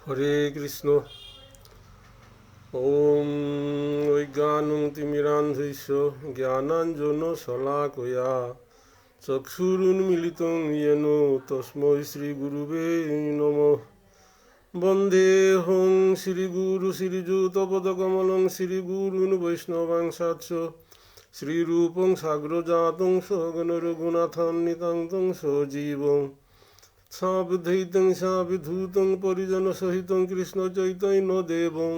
হরে কৃষ্ণ। ওম অজ্ঞানং তিমিরান্ধস্য জ্ঞানাঞ্জন শলাকয়া চক্ষুরুন্মিলিতং येन তস্मै শ্রীগুরুবে নমঃ। বন্দেহং শ্রীগুরু শ্রীযুতপদকমলং শ্রীগুরুন বৈষ্ণবাংশাচ্চ শ্রীরূপং সাগ্রজাতং সগণরঘুনাথান্বিতং সজীবং সাবধৈতং সাবিধূতং পরিজন সহিতং কৃষ্ণ চৈতন্য দেবং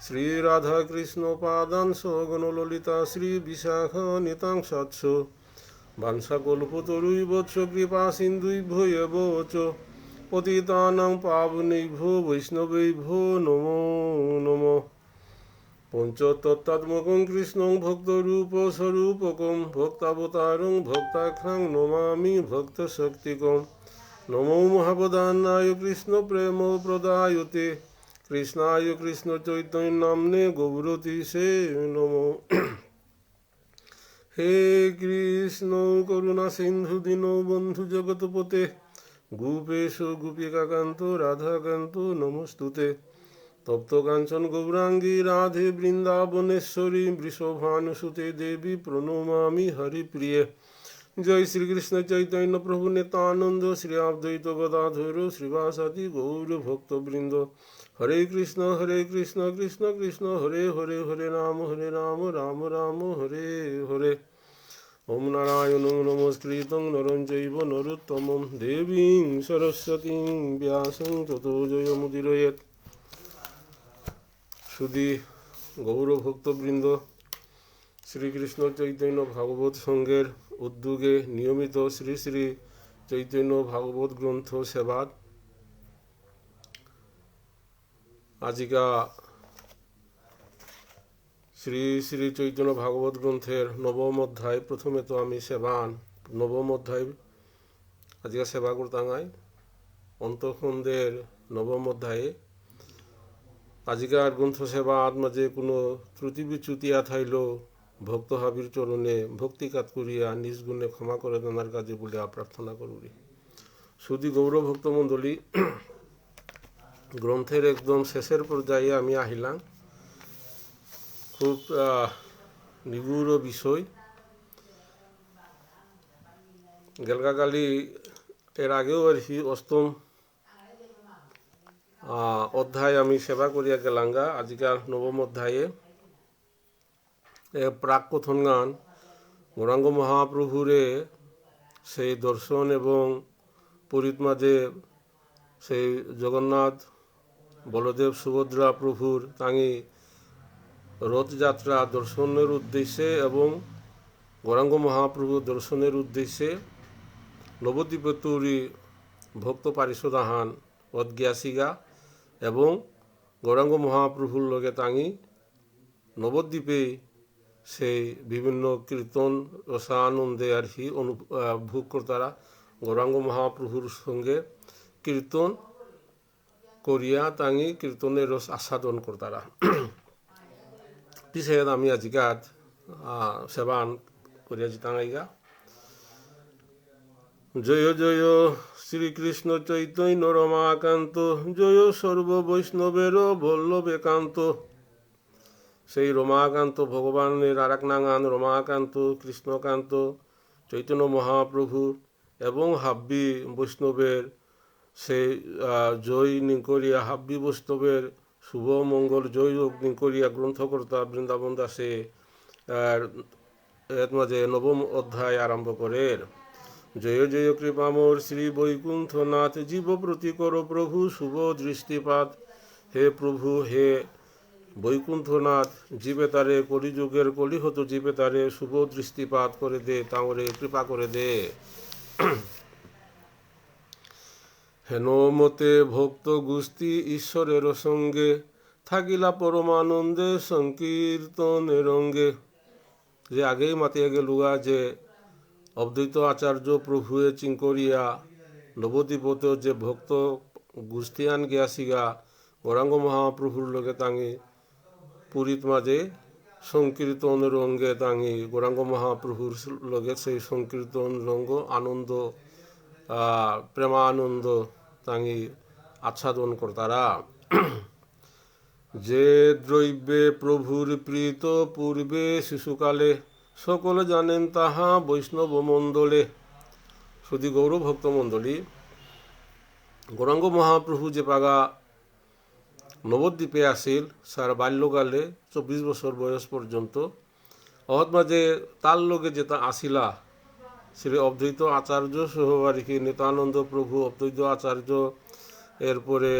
শ্রীরাধা কৃষ্ণ পাদান সগণ ললিতা শ্রী বিশাখা নিতাং সৎস বাঞ্ছাকল্পতরুইবৎস কৃপা সিন্ধুভ্যো এব চ পতিতানাং পাবনেভ্যো বৈষ্ণবেভ্যো নমো নমঃ। পঞ্চতত্ত্বাত্মকং কৃষ্ণং ভক্তরূপস্বরূপকং ভক্তাবতারং ভক্তাখ্যাং নমামি ভক্তশক্তিকং। নমো মহাবদান্নায় কৃষ্ণ প্রেম প্রদায়তে কৃষ্ণায় কৃষ্ণ চৈতন্য নাম্নে গৌরতিষে নমো। হে কৃষ্ণ করুণা সিন্ধু দীনবন্ধু জগৎপতে গোপেশ গোপিকাকান্ত রাধাকান্ত নমস্তুতে। তপ্ত কাঞ্চন গৌরাঙ্গী রাধে বৃন্দাবনেশ্বরী বৃষভানুসুতে দেবী প্রণমামি হরিপ্রিয়ে। জয় শ্রীকৃষ্ণ চৈতন্য প্রভু নিত্যানন্দ শ্রী অদ্বৈত গদাধর শ্রীবাসাদি গৌর ভক্তবৃন্দ। হরে কৃষ্ণ কৃষ্ণ কৃষ্ণ হরে হরে হরে রাম রাম রাম হরে হরে। ওম নারায়ণং নমস্কৃতং নরং চৈব নরোত্তমং দেবীং সরস্বতীং ব্যাসং ততো জয়মুদীরয়েৎ। সুধী গৌর ভক্তবৃন্দ, শ্রীকৃষ্ণ চৈতন্য ভাগবত সংঘের উদ্যোগে নিয়মিত শ্রী শ্রী চৈতন্য ভাগবত গ্রন্থ সেবাত আজিকা শ্রী শ্রী চৈতন্য ভাগবত গ্রন্থের নবম অধ্যায়। প্রথমে তো আমি সেবান নবম অধ্যায় আজিকা সেবা করতাঙ্গাই অন্তঃখণ্ডের নবম অধ্যায়ে আজিকার গ্রন্থ সেবাত মাঝে কোনো ত্রুটি বিচ্যুতি থাইল ভক্ত হাবির চরণে ভক্তিকাত করিয়া নিজ গুণে ক্ষমা করে দেনার কাজে বলিয়া প্রার্থনা করুরি। শুধু গৌর ভক্তমণ্ডলী, গ্রন্থের একদম শেষের পর্যায়ে আমি আহিলাম। খুব নিগুড় বিষয়। গেলকাকালি এর আগেও আর কি অষ্টম অধ্যায় আমি সেবা করিয়া গেলাঙ্গা। আজকাল নবম অধ্যায়ে প্রাক কথন গান গৌরাঙ্গ মহাপ্রভুরে সেই দর্শন এবং পুরীত মাঝে সেই জগন্নাথ বলদেব সুভদ্রা প্রভুর তাঙি রথযাত্রা দর্শনের উদ্দেশ্যে এবং গৌরাঙ্গ মহাপ্রভু দর্শনের উদ্দেশ্যে নবদ্বীপে তৈরি ভক্ত পারিষদাহান অজ্ঞাসিগা এবং গৌরাঙ্গ মহাপ্রভুর লগে তাঙি নবদ্বীপে সেই বিভিন্ন কীর্তন রসানন্দে আর কি ভোগ কর্তারা গৌরাঙ্গ মহাপ্রভুর সঙ্গে কীর্তন করিয়া তাঙি কীর্তনের রস আস্বাদন কর্তারা। পিছে আমি আজিকাত সেবান করিয়া জিতাঙ্গাইগা। জয় জয় শ্রীকৃষ্ণ চৈতন্য রমাকান্ত জয় সর্ববৈষ্ণবের বল্লভেকান্ত। সেই রমাকান্ত ভগবানের আর এক নাঙান রমাকান্ত কৃষ্ণকান্ত চৈতন্য মহাপ্রভু এবং হাব্বি বৈষ্ণবের সেই জয় নিকরিয়া হাব্বি বৈষ্ণবের শুভ মঙ্গল জয় নিকরিয়া গ্রন্থকর্তা বৃন্দাবন দাসে এর মাঝে নবম অধ্যায় আরম্ভ করে। জয় জয় কৃপামোর শ্রী বৈকুণ্ঠনাথ জীব প্রতি কর প্রভু শুভ দৃষ্টিপাত। হে প্রভু হে বৈকুণ্ঠনাথ, জীবে তারে কলিযুগের কলিহত জীবে তারে শুভ দৃষ্টিপাত করে দে, তাঁরে কৃপা করে দে। হেন মতে ভক্ত গোষ্ঠী ঈশ্বরের সঙ্গে থাকিলা পরমানন্দে সংকীর্তনের রঙ্গে। যে আগেই মাতিয়া গেলুগা যে অদ্বৈত আচার্য প্রভুয়ে চিঙ্করিয়া নবদ্বীপত যে ভক্ত গোষ্ঠীয়ান গিয়াসিগা গৌরাঙ্গ মহাপ্রভুর লগে তাঙি পুরীত মাঝে সংকীর্তনের রঙ্গে তাঙি গৌরাঙ্গ মহাপ্রভুর লগে সেই সংকীর্তন রঙ্গ আনন্দ প্রেমানন্দ তাঙি আচ্ছাদন কর্তারা। যে দ্রব্যে প্রভুর প্রীত পূর্বে শিশুকালে সকলে জানেন তাহা বৈষ্ণব মণ্ডলে। শুধু গৌর ভক্তমণ্ডলী, গৌরাঙ্গ মহাপ্রভু যে পাগা নবদ্বীপে আসিল সার বাল্যকালে 24 বছর বয়স পর্যন্ত, অহত মাঝে তার লগে যেটা আসিলা শ্রী অদ্বৈত আচার্য সহ আর কি নিত্যানন্দ প্রভু, অদ্বৈত আচার্য, এরপরে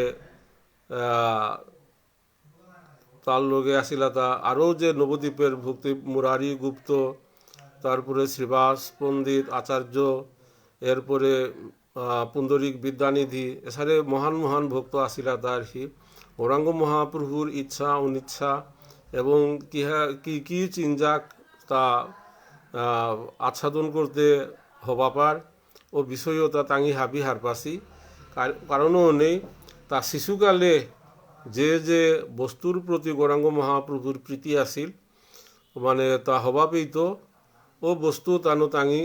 তার লগে আসিলা তা আরও যে নবদ্বীপের ভক্তি মুরারি গুপ্ত, তারপরে শ্রীবাস পণ্ডিত আচার্য, এরপরে পুণ্ডরিক বিদ্যানিধি, এছাড়া মহান মহান ভক্ত আসিলা তা আর কি গৌরাঙ্গ মহাপ্রভুর ইচ্ছা অনিচ্ছা এবং কি কি চিন্তাক তা আচ্ছাদন করতে হবাপার ও বিষয়ও তা তাঙি হাবি হারপাসি। কারণও নেই তা শিশুকালে যে যে বস্তুর প্রতি গৌরাঙ্গ মহাপ্রভুর প্রীতি আসিল মানে তা হবা পেইত ও বস্তু তানো তাঙি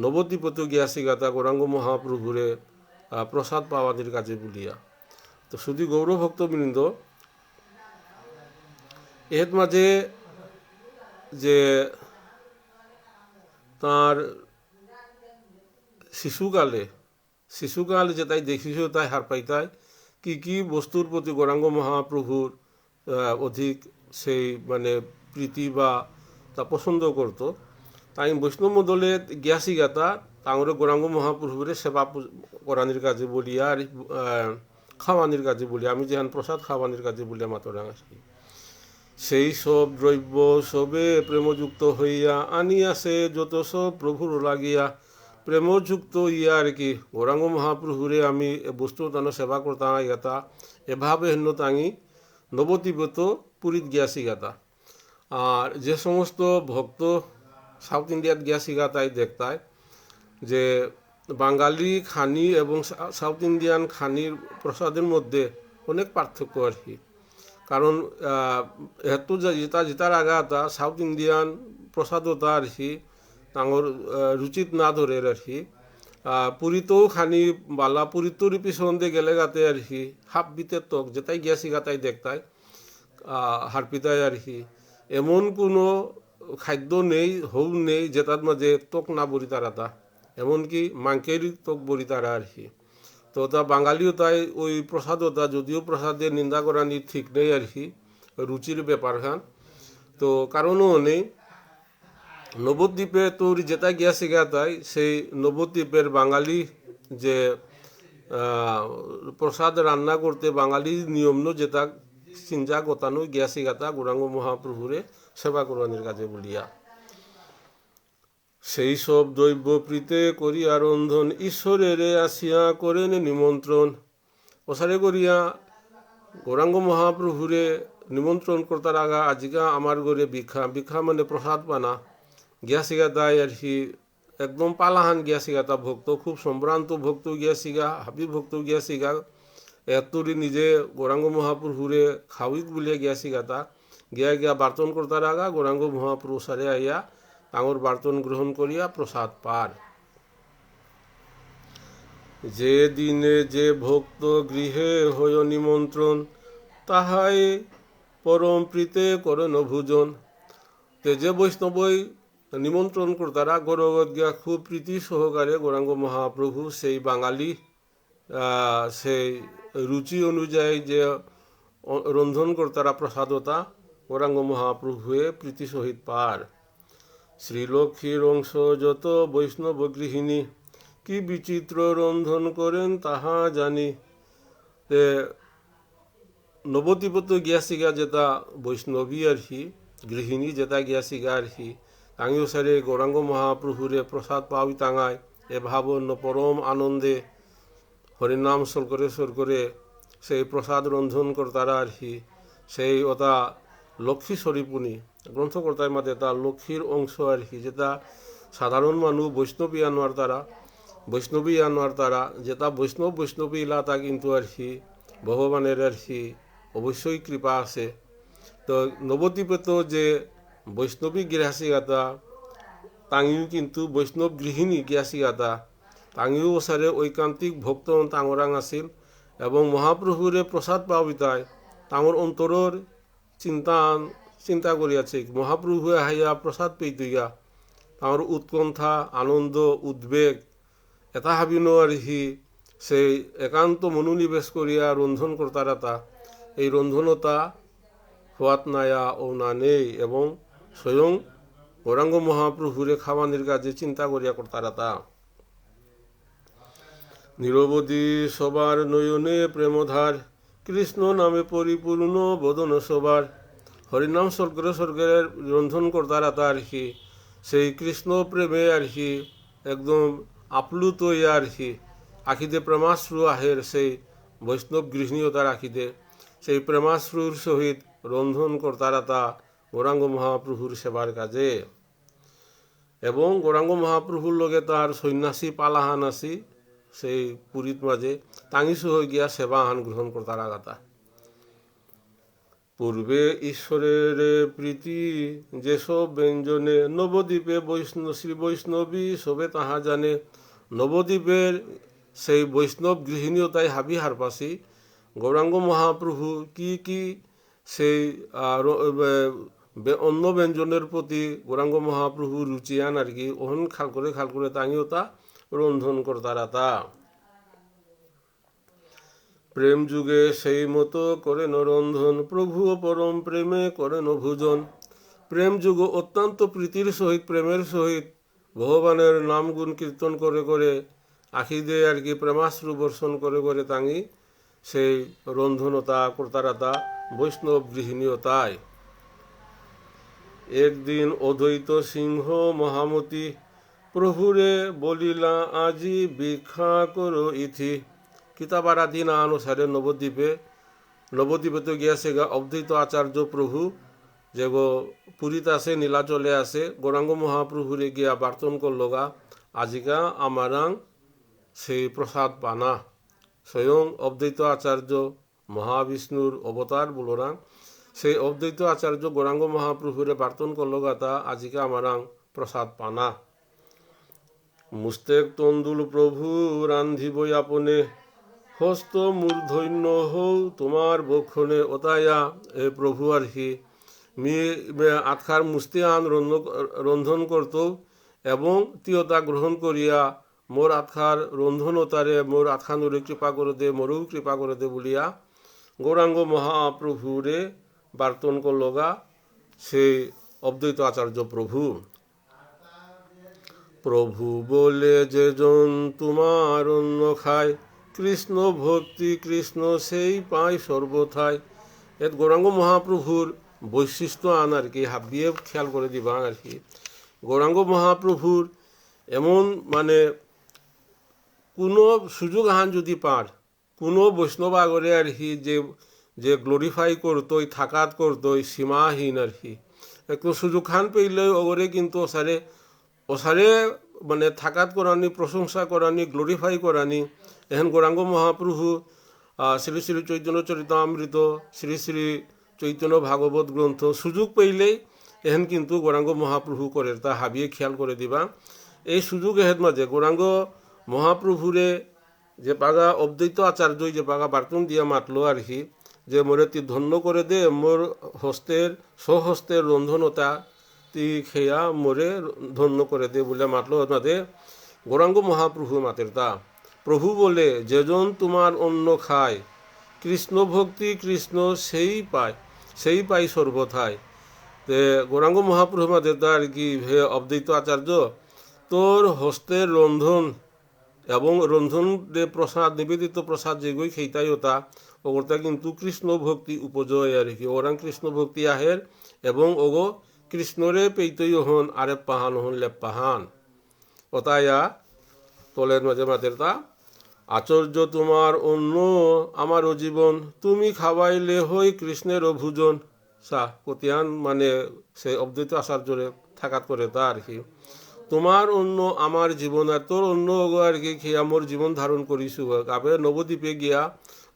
নবদ্বীপত গিয়াছিগা তা গৌরাঙ্গ মহাপ্রভুরে প্রসাদ পাওয়াদের কাজে বলিয়া। তো শুধু গৌরভক্তবৃন্দ, এর মাঝে যে তার শিশুকাল যে তাই দেখিস তাই হার পাইতাই কি কি বস্তুর প্রতি গৌরাঙ্গ মহাপ্রভুর অধিক সেই মানে প্রীতি বা তা পছন্দ করত। তাই বৈষ্ণব মণ্ডলে গিয়াছি গাতা তাঙরে গৌরাঙ্গ মহাপ্রভুরে সেবা করানির কাজে বলিয়া আর খাওয়ানির কাজে বলিয়া, আমি যেখান প্রসাদ খাওয়ানির কাজে বলিয়া মাতরাং আসি। সেই সব দ্রব্য সবে প্রেমযুক্ত হইয়া আনিয়াছে যত সব প্রভুর লাগিয়া। প্রেমযুক্ত ইয়া আর কি গৌরাঙ্গ মহাপ্রভুরে আমি বস্তু তানো সেবা করতাম গাতা এভাবে হেন তাঙি নবদ্বীপত পুরীত গিয়াছি গাতা। আর যে সমস্ত ভক্ত সাউথ ইন্ডিয়াত গিয়াছি গাতাই দেখতায় যে বাঙালি খানি এবং সাউথ ইন্ডিয়ান খানির প্রসাদের মধ্যে অনেক পার্থক্য আর কি। কারণ এতো যেটার আগাতা সাউথ ইন্ডিয়ান প্রসাদতা আর কি তাঙর রুচিত না ধরে আর কি। পুরীতেও খানি বালা পুরীতর পিছনে গেলে গাতে আর কি হাফ বিতের তক যেটাই গিয়াছি গাতাই দেখতাই হারপিতায় আর কি এমন কোনো খাদ্য নেই হৌ নেই যেটার মাঝে তক না বরি তারাতা, এমনকি মাংকেরই তক বরি তারা আর কি। তো তা বাঙালিও তাই ওই প্রসাদতা যদিও প্রসাদে নিন্দা করানি ঠিক নেই আর কি, রুচির ব্যাপার খান। তো কারণও নেই নবদ্বীপে তোর যেটা গিয়াছে গা তাই সেই নবদ্বীপের বাঙালি যে প্রসাদ রান্না করতে বাঙালি নিয়ম যেটা চিন্তা গতানো গিয়াছে গাতা গৌরাঙ্গ মহাপ্রভুরে সেবা করানির কাজে বলিয়া। সেই সব দৈব্য প্রীতে করিয়া রন্ধন ঈশ্বরের আসিয়া করেন নিমন্ত্রণ। ওসারে করিয়া গৌরাঙ্গ মহাপ্রভুরে নিমন্ত্রণ করতার আগা আজিকা আমার ঘরে ভিক্ষা মানে প্রসাদ পানা গিয়াছিগা তাই আর কি একদম পালাহান গিয়াছিগা তা ভক্ত খুব সম্ভ্রান্ত ভক্ত গিয়াছিগা হাবি ভক্ত গিয়াছিগা এতরি নিজে গৌরাঙ্গ মহাপ্রভুরে খাওয়িত বলিয়া গিয়াছিগা তা গিয়া বার্তন করতার আগা গৌরাঙ্গ মহাপ্রভু সারে আইয়া তাঙর বার্তন গ্রহণ করিয়া প্রসাদ পার। যে দিনে যে ভক্ত গৃহে হয় নিমন্ত্রণ তাহাই পরম প্রীতে করেন ভোজন। তে যে বৈষ্ণবই নিমন্ত্রণ করতারা গৌরবত গিয়া খুব প্রীতি সহকারে গৌরাঙ্গ মহাপ্রভু সেই বাঙালি সেই রুচি অনুযায়ী যে রন্ধন করতারা প্রসাদতা গৌরাঙ্গ মহাপ্রভুয়ে প্রীতি সহিত পার। শ্রীলক্ষ্মীর অংশ যত বৈষ্ণব গৃহিণী কি বিচিত্র রন্ধন করেন তাহা জানি। তে নবদ্বীপত গিয়াছিগা যেটা বৈষ্ণবী আর কি গৃহিণী যেটা গিয়াছিগা আর কি তাঙিও সারে গৌরাঙ্গ মহাপ্রভুরে প্রসাদ পাওই তাঙায় এ ভাবন পরম আনন্দে হরিনাম সর করে সেই প্রসাদ রন্ধন করতারা আর কি সেই ওটা লক্ষ্মী স্বরূপুণী গ্রন্থকর্তার মাঝে তা লক্ষ্মীর অংশ আর কি যেটা সাধারণ মানুষ বৈষ্ণবী আনোয়ার তারা যেটা বৈষ্ণবী ইলা তা কিন্তু আর কি ভগবানের আর কি অবশ্যই কৃপা আছে। তো নবদ্বীপে তো যে বৈষ্ণবী গৃহাসিগাতা তাঙিও কিন্তু বৈষ্ণব গৃহিণী গৃহাসিগাতা তাঙিও সারে ঐকান্তিক ভক্ত তাঙরাং আছিল এবং মহাপ্রভুরে প্রসাদ পাবিতায় তাঁর অন্তরের চিন্তা করিয়াছে মহাপ্রভু হাইয়া প্রসাদ পেইতইয়া তাঁর উৎকণ্ঠা আনন্দ উদ্বেগ এটা হাবিন আর হি সেই একান্ত মনোনিবেশ করিয়া রন্ধন কর্তারাতা এই রন্ধনতা হওয়াত নায়া ও না নেই এবং স্বয়ং গৌরাঙ্গ মহাপ্রভুরে খাওয়ানির কাজে চিন্তা করিয়া কর্তারাতা নিরবধি সবার নয়নে প্রেমধার কৃষ্ণ নামে পরিপূর্ণ বদন সবার হরিনাম স্বর্গের স্বর্গের রন্ধন কর্তারাতা আর কি সেই কৃষ্ণ প্রেমে আর কি একদম আপ্লুত আর কি আখিতে প্রেমাশ্রু আহের সেই বৈষ্ণব গৃহিণীয়তার আখিতে সেই প্রেমাশ্রুর সহিত রন্ধন কর্তারাতা গৌরাঙ্গ মহাপ্রভুর সেবার কাজে এবং গৌরাঙ্গ মহাপ্রভুর লগে তার সন্ন্যাসী পালাহান আসি সেই পুরীত মাঝে তাঙিসু হয়ে গিয়া সেবাহান গ্রহণ কর্তারা গাতা পূর্বে ঈশ্বরের প্রীতি যেসব ব্যঞ্জনে নবদ্বীপে শ্রী বৈষ্ণবী সবে তাহা জানে নবদ্বীপের সেই বৈষ্ণব গৃহিণীয়তায় হাবি হারপাসি গৌরাঙ্গ মহাপ্রভু কি সেই অন্য ব্যঞ্জনের প্রতি গৌরাঙ্গ মহাপ্রভু রুচিয়ান আর কি ওহন খাল করে তাঙিও তা রন্ধন কর্তারা তা প্রেম যুগে সেই মতো করেন রন্ধন প্রভু পরম প্রেমে করেন ভোজন প্রেম যুগ অত্যন্ত প্রীতির সহিত প্রেমের সহিত ভগবানের নাম গুণ কীর্তন করে আখিদে আর কি প্রেমাশ্রু বর্ষণ করে তাঙি সেই রন্ধনতা কর্তারাতা বৈষ্ণব গৃহিণীয়তায় একদিন অদ্বৈত সিংহ মহামতি প্রভুরে বলিলা আজি ভিক্ষা করো ইথি কিতাবার দিনা অনুসারে নবদ্বীপে তো গিয়াছে গা অদ্বৈত আচার্য প্রভু যে গো পুরীতে আসে নীলাচলে আসে গৌরাঙ্গ মহাপ্রভুরে গিয়া বার্তন করলো গা আজিকা আমারাং সেই প্রসাদ পানা স্বয়ং অদ্বৈত আচার্য মহাবিষ্ণুর অবতার বলোরাং সেই অদ্বৈত আচার্য গৌরাঙ্গ মহাপ্রভুরে বার্তন করলো গা তা আজিকা আমারাং প্রসাদ পানা মুস্তেক তন্দুল প্রভু রান্ধিবই আপনে হস্ত মূর্ধন্য হৌ তোমার বক্ষণে ওতায়া এ প্রভু আর কি আতখার মুস্তি আন রন্ধন করত এবং তিয়তা গ্রহণ করিয়া মোর আতখার রন্ধনতারে মোর আতখানুরে কৃপা করে দে মোরও কৃপা করে দে বলিয়া গৌরাঙ্গ মহাপ্রভুরে বার্তন করলগা সেই অদ্বৈত আচার্য প্রভু বলে যে জন তোমার অন্য খায় কৃষ্ণ ভক্তি কৃষ্ণ সেই পায় সর্বথায় এর গৌরাঙ্গ মহাপ্রভুর বৈশিষ্ট্য আন আর কি হাবিয়ে খেয়াল করে দিবা আর কি গৌরাঙ্গ মহাপ্রভুর এমন মানে কোনো সুযোগ আহান যদি পার কোনো বৈষ্ণব আগরে আর কি যে গ্লোরিফাই করতোই থাকাত করতোই সীমাহীন আর কি একটু সুযোগ খান পেলে ওগরে কিন্তু ওসারে মানে থাকাত করানি প্রশংসা করানি গ্লোরিফাই করানি এখন গৌরাঙ্গ মহাপ্রভু শ্রী শ্রী চৈতন্য চরিতামৃত শ্রী শ্রী চৈতন্য ভাগবত গ্রন্থ সুযোগ পেইলেই এখন কিন্তু গৌরাঙ্গ মহাপ্রভু করে তা হাবিয়ে খেয়াল করে দিবা এই সুযোগ এহেদ মাঝে গৌরাঙ্গ মহাপ্রভুরে যে পাগা অদ্বৈত আচার্যই যে পাগা বার্তন দিয়া মাতলো আর কি যে মোরে তুই ধন্য করে দে মোর স্বহস্তের রন্ধনতা তুই খেয়া মোরে ধন্য করে দে বলে মাতলো মাতে গৌরাঙ্গ মহাপ্রভু মাতের তা প্রভু বলে যেজন তোমার অন্ন খায় কৃষ্ণ ভক্তি কৃষ্ণ সেই পায় সর্বথায় তে গৌরাঙ্গ মহাপ্রভু মাতের তা আর কি হে অদ্বৈত আচার্য তোর হস্তের রন্ধন এবং রন্ধন প্রসাদ নিবেদিত প্রসাদ যেগুই খেইতাই ওটা ওগরটা কিন্তু কৃষ্ণ ভক্তি উপজয় আর কি ওরাং কৃষ্ণ ভক্তি আহের এবং ওগো কৃষ্ণরে পেইতই হন আরে পাহান হন লেপ পাহান ওতায়া তলের মাঝে মাতের তা আচার্য তোমার অন্য আমারও জীবন তুমি খাওয়াইলে হই কৃষ্ণেরও ভোজন কতিয়ান মানে সে অদ্বৈত আচার্যরে থাকাত করে তা আর কি তোমার অন্য আমার জীবন আর তোর অন্য আর কি খেয়ে আমার জীবন ধারণ করিছু আবে নবদ্বীপে গিয়া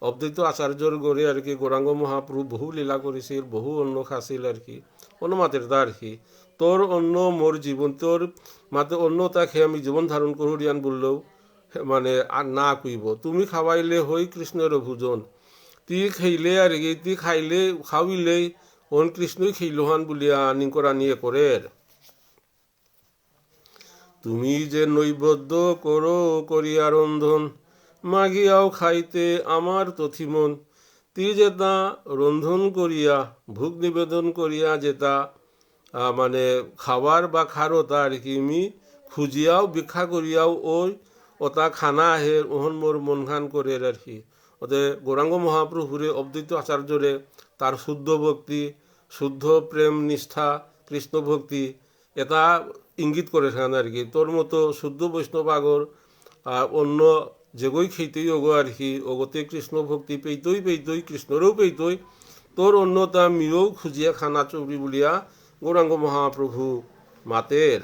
অদ্বৈত আচার্যর গড়ে আর কি গৌরাঙ্গ মহাপ্রভু বহু লীলা করেছিল বহু অন্য খাছিল আর কি অনুমাতের তা আর কি তোর অন্য মোর জীবন তোর মাতে অন্য তা খেয়ে আমি জীবন ধারণ করুরিয়ান বললেও মানে আর না কইব, তুমি খাওয়াইলে হই কৃষ্ণের ভোজন, তি খাইলে আর কি তি খাইলে খাওয়াইলেই অন কৃষ্ণই খেইলহান বলিয়া নিকরা নিয়ে করের। তুমি যে নৈবেদ্য করো করিয়া রন্ধন, মাগিয়াও খাইতে আমার তথিমন, তি যেতা রন্ধন করিয়া ভোগ নিবেদন করিয়া যেতা মানে খাবার বা খারতা আর কি মি খুঁজিয়াও ভিক্ষা করিয়াও ওই ওটা খানা আহে ওহন মোর মন খান করে আর কি। ওতে গৌরাঙ্গ মহাপ্রভুরে অদ্বৈত আচার্যরে তার শুদ্ধ ভক্তি, শুদ্ধ প্রেম নিষ্ঠা, কৃষ্ণ ভক্তি এটা ইঙ্গিত করে থাকেন আর কি। তোর মতো শুদ্ধ বৈষ্ণব আগর অন্য যেগই খেতেই ওগো আর কি, ওগতে কৃষ্ণ ভক্তি পেইতই পেইতই কৃষ্ণরেও পেইতই, তোর অন্যতা মিও খুঁজিয়া খানা চৌরি বলিয়া গৌরাঙ্গ মহাপ্রভু মাতের।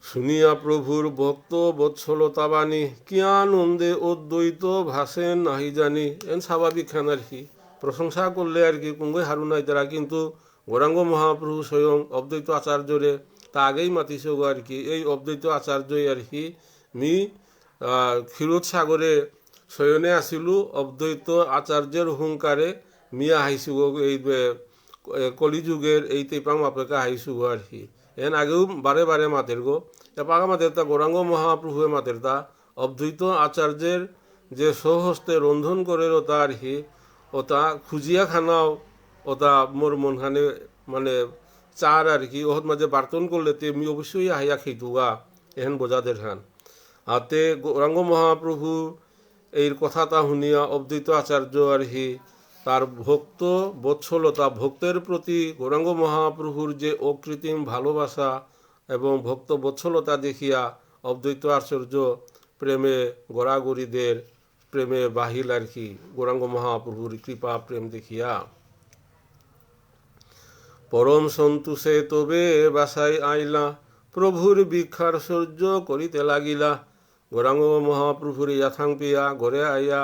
শুনিয়া প্রভুর ভক্ত বৎসলতা বাণী, কি আনন্দে অদ্বৈত ভাসেন নাহি জানি। এন স্বাভাবিক খান আর কি, প্রশংসা করলে আর কি কুঙ্গই হারু নাই তারা, কিন্তু গৌরাঙ্গ মহাপ্রভু স্বয়ং অদ্বৈত আচার্যরে তা আগেই মাতিছে গো আর কি। এই অদ্বৈত আচার্যই আর কি মি ক্ষীরোদ সাগরে শয়নে আসিলু, অদ্বৈত আচার্যের হুঙ্কারে মিয়া হাইছু গো এই কলিযুগের এই তেপাং মাপেকা হাইছু গো আর কি। এন আগেও বারে বারে মাতের গো, এপাকা মাতের তা গৌরাঙ্গ মহাপ্রভুয়ে মাতের তা অদ্বৈত আচার্যের যে স্বহস্তে রন্ধন করে ওটা আর কি, ওটা খুঁজিয়া খানাও ওটা মোর মনখানে মানে চার আর কি, ওহত মাঝে বার্তন করলে তেমনি অবশ্যই হাইয়া খেতুগা এহেন বোঝাদের খান। হাতে গৌরাঙ্গ মহাপ্রভু এই কথাটা শুনিয়া অদ্বৈত আচার্য আর কি তার ভক্ত বৎসলতা, ভক্তের প্রতি গৌরাঙ্গ মহাপ্রভুর যে অকৃত্রিম ভালোবাসা এবং ভক্ত বৎসলতা দেখিয়া অদ্বৈত আচার্য প্রেমে গড়াগড়িদের প্রেমে বাহিল আর কি, গৌরাঙ্গ মহাপ্রভুর কৃপা প্রেম দেখিয়া। পরম সন্তোষে তবে বাসায় আইলা, প্রভুর ভিক্ষার সহ্য করিতে লাগিলা। গৌরাঙ্গ মহাপ্রভুর ইয়াথাং পিয়া ঘরে আইয়া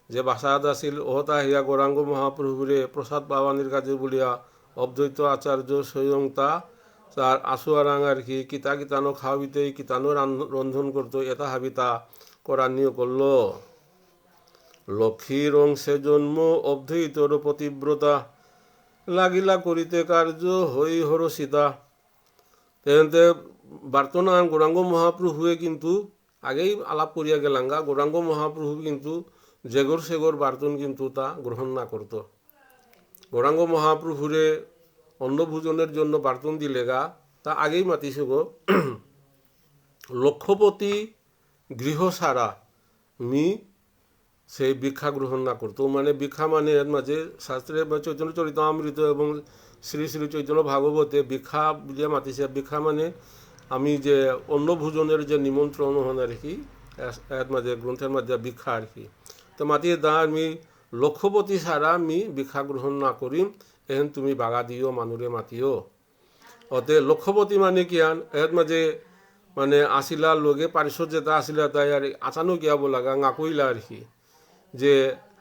যে বাসাত আছিল ওহতা আহিয়া গৌরাঙ্গ মহাপ্রভুরে প্রসাদ পাওয়ানির কাজে বলিয়া অদ্বৈত আচার্য স্বয়ং তার আসুয়ারাং আর কি কিতা কিতানো খাওয়াইতে কিতানো রন্ধন করতো এটা হাবিতা করার নিয় করল। লক্ষ্মীর অংশে জন্ম অদ্বৈতর পতিব্রতা, লাগিলা করিতে কার্য হই হরসিতা। তেনতে বার্তনান গৌরাঙ্গ মহাপ্রভুয়ে কিন্তু আগেই আলাপ করিয়া গেলাঙ্গা, গৌরাঙ্গ মহাপ্রভু কিন্তু জেগর সেগর বার্তন কিন্তু তা গ্রহণ না করত। গৌরাঙ্গ মহাপ্রভুরে অন্নভোজনের জন্য বার্তন দিলেগা তা আগেই মাতিছে গো। লক্ষপতি গৃহ সারা মি সেই ভিক্ষা গ্রহণ না করতো, মানে ভিক্ষা মানে এর মাঝে শাস্ত্রে চৈতন্য চরিতামৃত এবং শ্রী শ্রী চৈতন্য ভাগবতে ভিক্ষা বুঝিয়ে মাতিছে। ভিক্ষা মানে আমি যে অন্নভোজনের যে নিমন্ত্রণ হন আর কি, এর মাঝে গ্রন্থের মাঝে ভিক্ষা আর কি। তো মাতিয়ে দা আমি লক্ষপতি ছাড়া আমি ভিক্ষা গ্রহণ না করিম, এখন তুমি বাগা দিও মানুরে মাতিও। অতে লক্ষপতি মানে কি আন এর মাঝে মানে আসিলা লগে পারিষদ যেটা আসিলা তাই আর আচানো গিয়াব লাগা গাকইলা আর কি, যে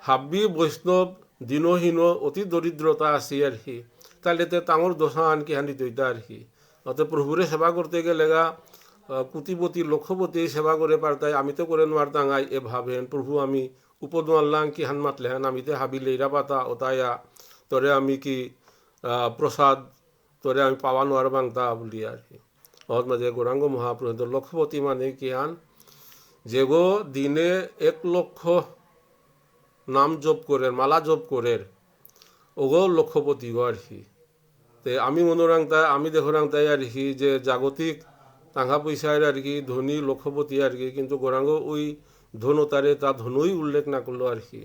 হাব্বি বৈষ্ণব দিনহীন অতি দরিদ্রতা আছে আর কি, তাহলে তো তাঙর দশা আনকি হানি দইতা আর কি। অত প্রভুরে সেবা করতে গেলে গা কুতিপতি লক্ষপতি সেবা করে পারতাই, আমি তো করে নোয়ার তাঙাই এ ভাবেন প্রভু আমি উপদোয়াল্লাং কি হান মাতলে হান আমি তো হাবি লেইরা পাতা ওতায়া তোরে আমি কি প্রসাদ তোরে আমি পাওয়া নোয়ার বাংতা বলি আর কি। অত মাঝে গৌরাঙ্গ মহাপ্রভু লক্ষপতি মানে কি হান যে গো দিনে 1 লক্ষ নাম জপ করেন মালা জপ করেন ওগো লক্ষপতি গো আর কি। তে আমি মনোরাং তাই আমি দেখোরাং তাই আর কি যে জাগতিক টাকা পয়সার আর কি ধনী লক্ষপতি আর কি, কিন্তু গৌরাঙ্গ ওই ধনতারে তা ধনই উল্লেখ না করলো আর কি।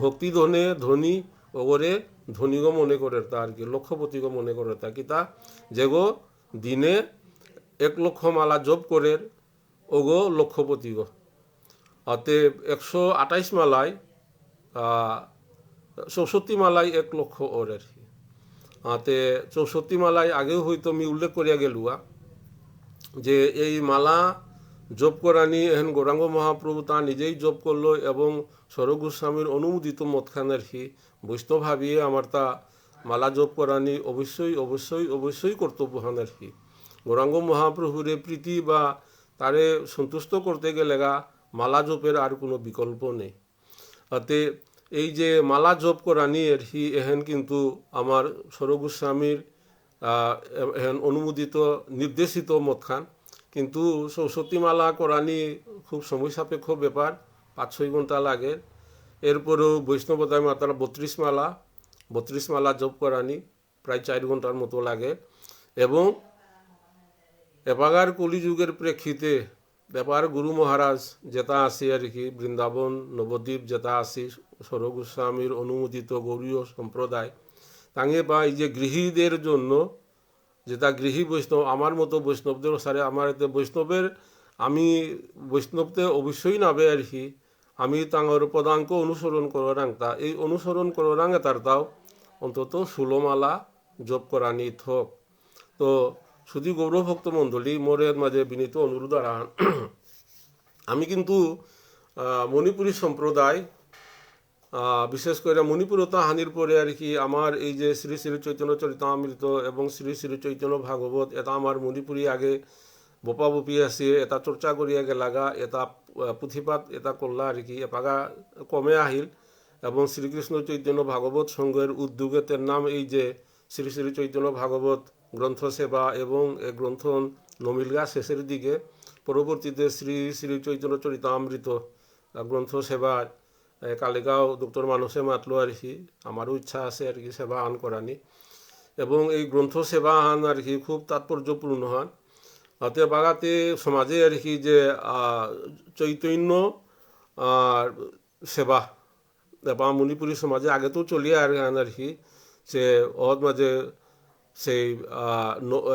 ভক্তি ধনে ধনী ওগরে ধনীগো মনে করে তা আর কি, লক্ষপতিগো মনে করে তা কি তা যেগো দিনে 1 লক্ষ মালা জপ করেন ওগো লক্ষপতি গো। অতে 128 মালায় 64 মালায় 1 লক্ষ ওর আর কি। তে 64 মালায় আগেও হয়তো আমি উল্লেখ করিয়া গেলুয়া যে এই মালা জপ করানি এখন গৌরাঙ্গ মহাপ্রভু তা নিজেই জপ করলো এবং স্বরূপ গোস্বামীর অনুমোদিত মতখানের কি বৈষ্ণব ভাবিয়ে আমার তা মালা জপ করানি অবশ্যই অবশ্যই অবশ্যই কর্তব্য হান আর কি। গৌরাঙ্গ মহাপ্রভুরে প্রীতি বা তারে সন্তুষ্ট করতে গেলে মালা জপের আর কোনো বিকল্প নেই। তাতে এই যে মালা জপ করানি এহেন কিন্তু আমার সরগোস্বামীর এহেন অনুমোদিত নির্দেশিত মত খান। কিন্তু 64 মালা করানি খুব সময় সাপেক্ষ ব্যাপার, 5-6 ঘন্টা লাগে। এরপরেও বৈষ্ণবতায় মাতারা 32 মালা জপ করানি প্রায় 4 ঘন্টার মতো লাগে। এবং এবাগার কলিযুগের প্রেক্ষিতে ব্যাপার গুরু মহারাজ যেটা আছে আর কি, বৃন্দাবন নবদ্বীপ যেটা আছে সরগোস্বামীর অনুমোদিত গৌরীয় সম্প্রদায়, তাঙে বা এই যে গৃহীদের জন্য, যেটা গৃহী বৈষ্ণব আমার মতো বৈষ্ণবদের সারে আমার এতে বৈষ্ণবের আমি বৈষ্ণবতে অবশ্যই নাবে আর কি, আমি তাঙর পদাঙ্ক অনুসরণ করো রাংতা, এই অনুসরণ করো রাঙে তার তাও অন্তত 16 মালা জপ করানি থক। তো শুধু গৌরভক্ত মণ্ডলী মোরের মাঝে বিনীত অনুরোধ আরান, আমি কিন্তু মণিপুরী সম্প্রদায়, বিশেষ করে মণিপুরতা হানির পরে আর কি আমার এই যে শ্রী শ্রী চৈতন্য চরিতামৃত এবং শ্রী শ্রী চৈতন্য ভাগবত, এটা আমার মণিপুরী আগে বপা বপি আছে, এটা চর্চা করিয়া গেলাগা, এটা পুঁথিপাত এটা করলা আর কি, এপাগা কমে আহিল। এবং শ্রীকৃষ্ণ চৈতন্য ভাগবত সংঘের উদ্যোগে তার নাম এই যে শ্রী শ্রী চৈতন্য ভাগবত গ্রন্থ সেবা, এবং এই গ্রন্থ নমিলগা শেষের দিকে, পরবর্তীতে শ্রী শ্রী চৈতন্য চরিতামৃত গ্রন্থ সেবা কালেগাঁও ডক্টর মানসে মাতলো আর কি, আমারও ইচ্ছা আছে আর কি সেবা আন করানি। এবং এই গ্রন্থ সেবা আন আর কি খুব তাৎপর্যপূর্ণ হন। অতএব বাগাতে সমাজে আর কি যে চৈতন্য সেবা বা মণিপুরী সমাজে আগে তো চলিয়ে আর কি, সে ওর মাঝে সেই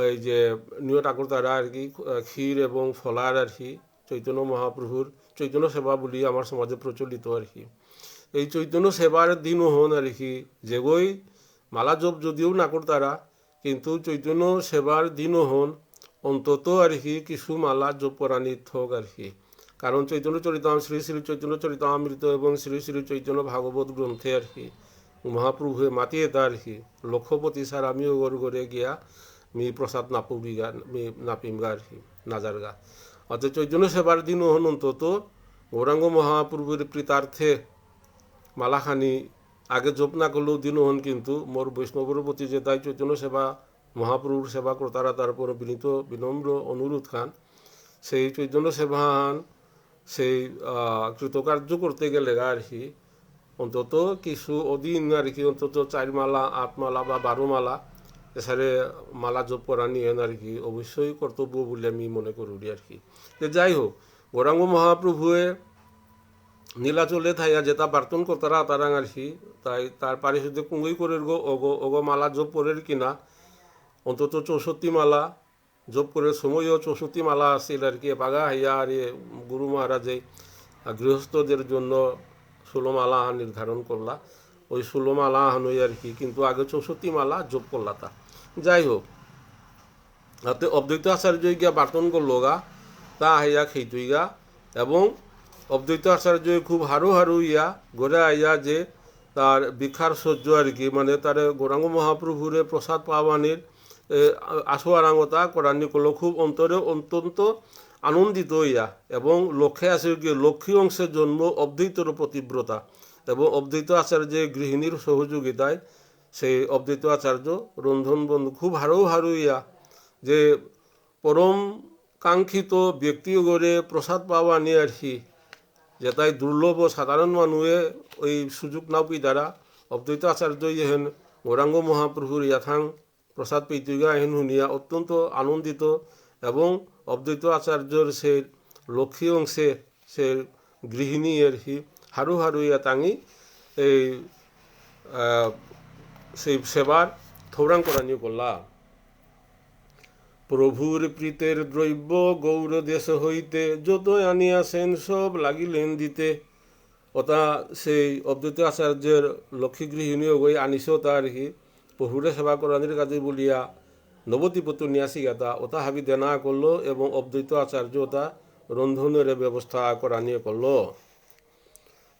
এই যে নিয় ঠাকুর তারা আর কি ক্ষীর এবং ফলার আর কি চৈতন্য মহাপ্রভুর চৈতন্য সেবা বলি আমার সমাজে প্রচলিত আর কি। এই চৈতন্য সেবার দিনও হন আর কি, যেগই মালা জপ যদিও না করতারা, কিন্তু চৈতন্য সেবার দিনও হন অন্তত আর কি কিছু মালা জপ করানি থক আর কি। কারণ চৈতন্য চরিতাম শ্রী শ্রী চৈতন্য চরিতামৃত এবং শ্রী শ্রী চৈতন্য ভাগবত গ্রন্থে আর কি মহাপ্রভুয়ে মাতিয়ে তা আর কি লক্ষপতি স্যার আমিও গড়ে গিয়া মি প্রসাদ নাপুবিগা মি নাপিমগা আর কি নাজারগা। অর্থাৎ চৈতন্য সেবার দিনও হন অন্তত গৌরাঙ্গ মহাপ্রভুর প্রীতার্থে মালাখানি আগে জপ না করলেও দিনও হন, কিন্তু মোর বৈষ্ণবের প্রতি যে তাই চৈতন্য সেবা মহাপ্রভুর সেবা কর্তারা তারপর বিনম্র অনুরোধ খান, সেই চৈতন্য সেবাহান সেই কৃতকার্য করতে গেলে আর কি অন্তত কিছু অদিন আর কি অন্তত 4 মালা 8 মালা বা 12 মালা এছাড়ে মালা জপ করা নিয়ে আর কি অবশ্যই কর্তব্য বলে আমি মনে করি আর কি। যাই হোক, গৌরাঙ্গ মহাপ্রভুয়ে নীলাচলে থাইয়া যেটা বার্তন করতারা তারাং আর কি, তাই তার পারিশুদ্ধ কুঙ্গই করে অগ মালা জপ করে কিনা অন্তত 64 মালা জপ করে সময়ও 64 মালা আসছিল আর কি। বাগা হাইয়া আর গুরু মহারাজে গৃহস্থদের জন্য 16 মালা নির্ধারণ করলা, ওই 16 মালা হনই আর কি, কিন্তু আগে 64 মালা জপ করলা তা। যাই হোক, হাতে অদ্বৈত আচার্য গিয়া বার্তন করলো গা, তা হাইয়া খেইতুই গা, এবং অদ্বৈত আচার্য খুব হারু ইয়া গড়ে আইয়া যে তার বিখার সহ্য আর কি, মানে তার গৌরাঙ্গ মহাপ্রভুরে প্রসাদ পাওয়ানির আশোয়ারাঙ্গতা করানি করলো খুব অন্তরে অত্যন্ত আনন্দিত হইয়া, এবং লক্ষ্যে আছে কি লক্ষ্মী অংশের জন্ম অদ্বৈতর প্রতিব্রতা, এবং অদ্বৈত আচার্যের গৃহিণীর সহযোগিতায় সেই অদ্বৈত আচার্য রন্ধন বন্ধু খুব হারু ইয়া যে পরম কাঙ্ক্ষিত ব্যক্তি গড়ে প্রসাদ পাওয়া নিয়ে আর কি, যেটাই দুর্লভ সাধারণ মানুষে ওই সুযোগ নাও পি দ্বারা অদ্বৈত আচার্য হেন গৌরাঙ্গ মহাপ্রভুর ইয়াথাং প্রসাদ পেতুগা হেন শুনিয়া অত্যন্ত আনন্দিত, এবং অদ্বৈত আচার্যর সে লক্ষ্মী অংশে সে গৃহিণী আর কি হারু ইয়া তাঙি এই সেই সেবার থৌরাং করানি করলা। প্রভুর প্রীতের দ্রব্য গৌর দেশ হইতে যত আনিয়াছেন সব লাগিলেন দিতে। ওটা সেই অদ্বৈত আচার্যের লক্ষ্মী গৃহিণী গই আনিস তা আর কি প্রভুরে সেবা করানির কাজে বলিয়া নবদ্বীপত নিয়াসি গাতা ওটা হাবি দেনা করলো, এবং অদ্বৈত আচার্য ওটা রন্ধনের ব্যবস্থা করা নিয়ে করলো।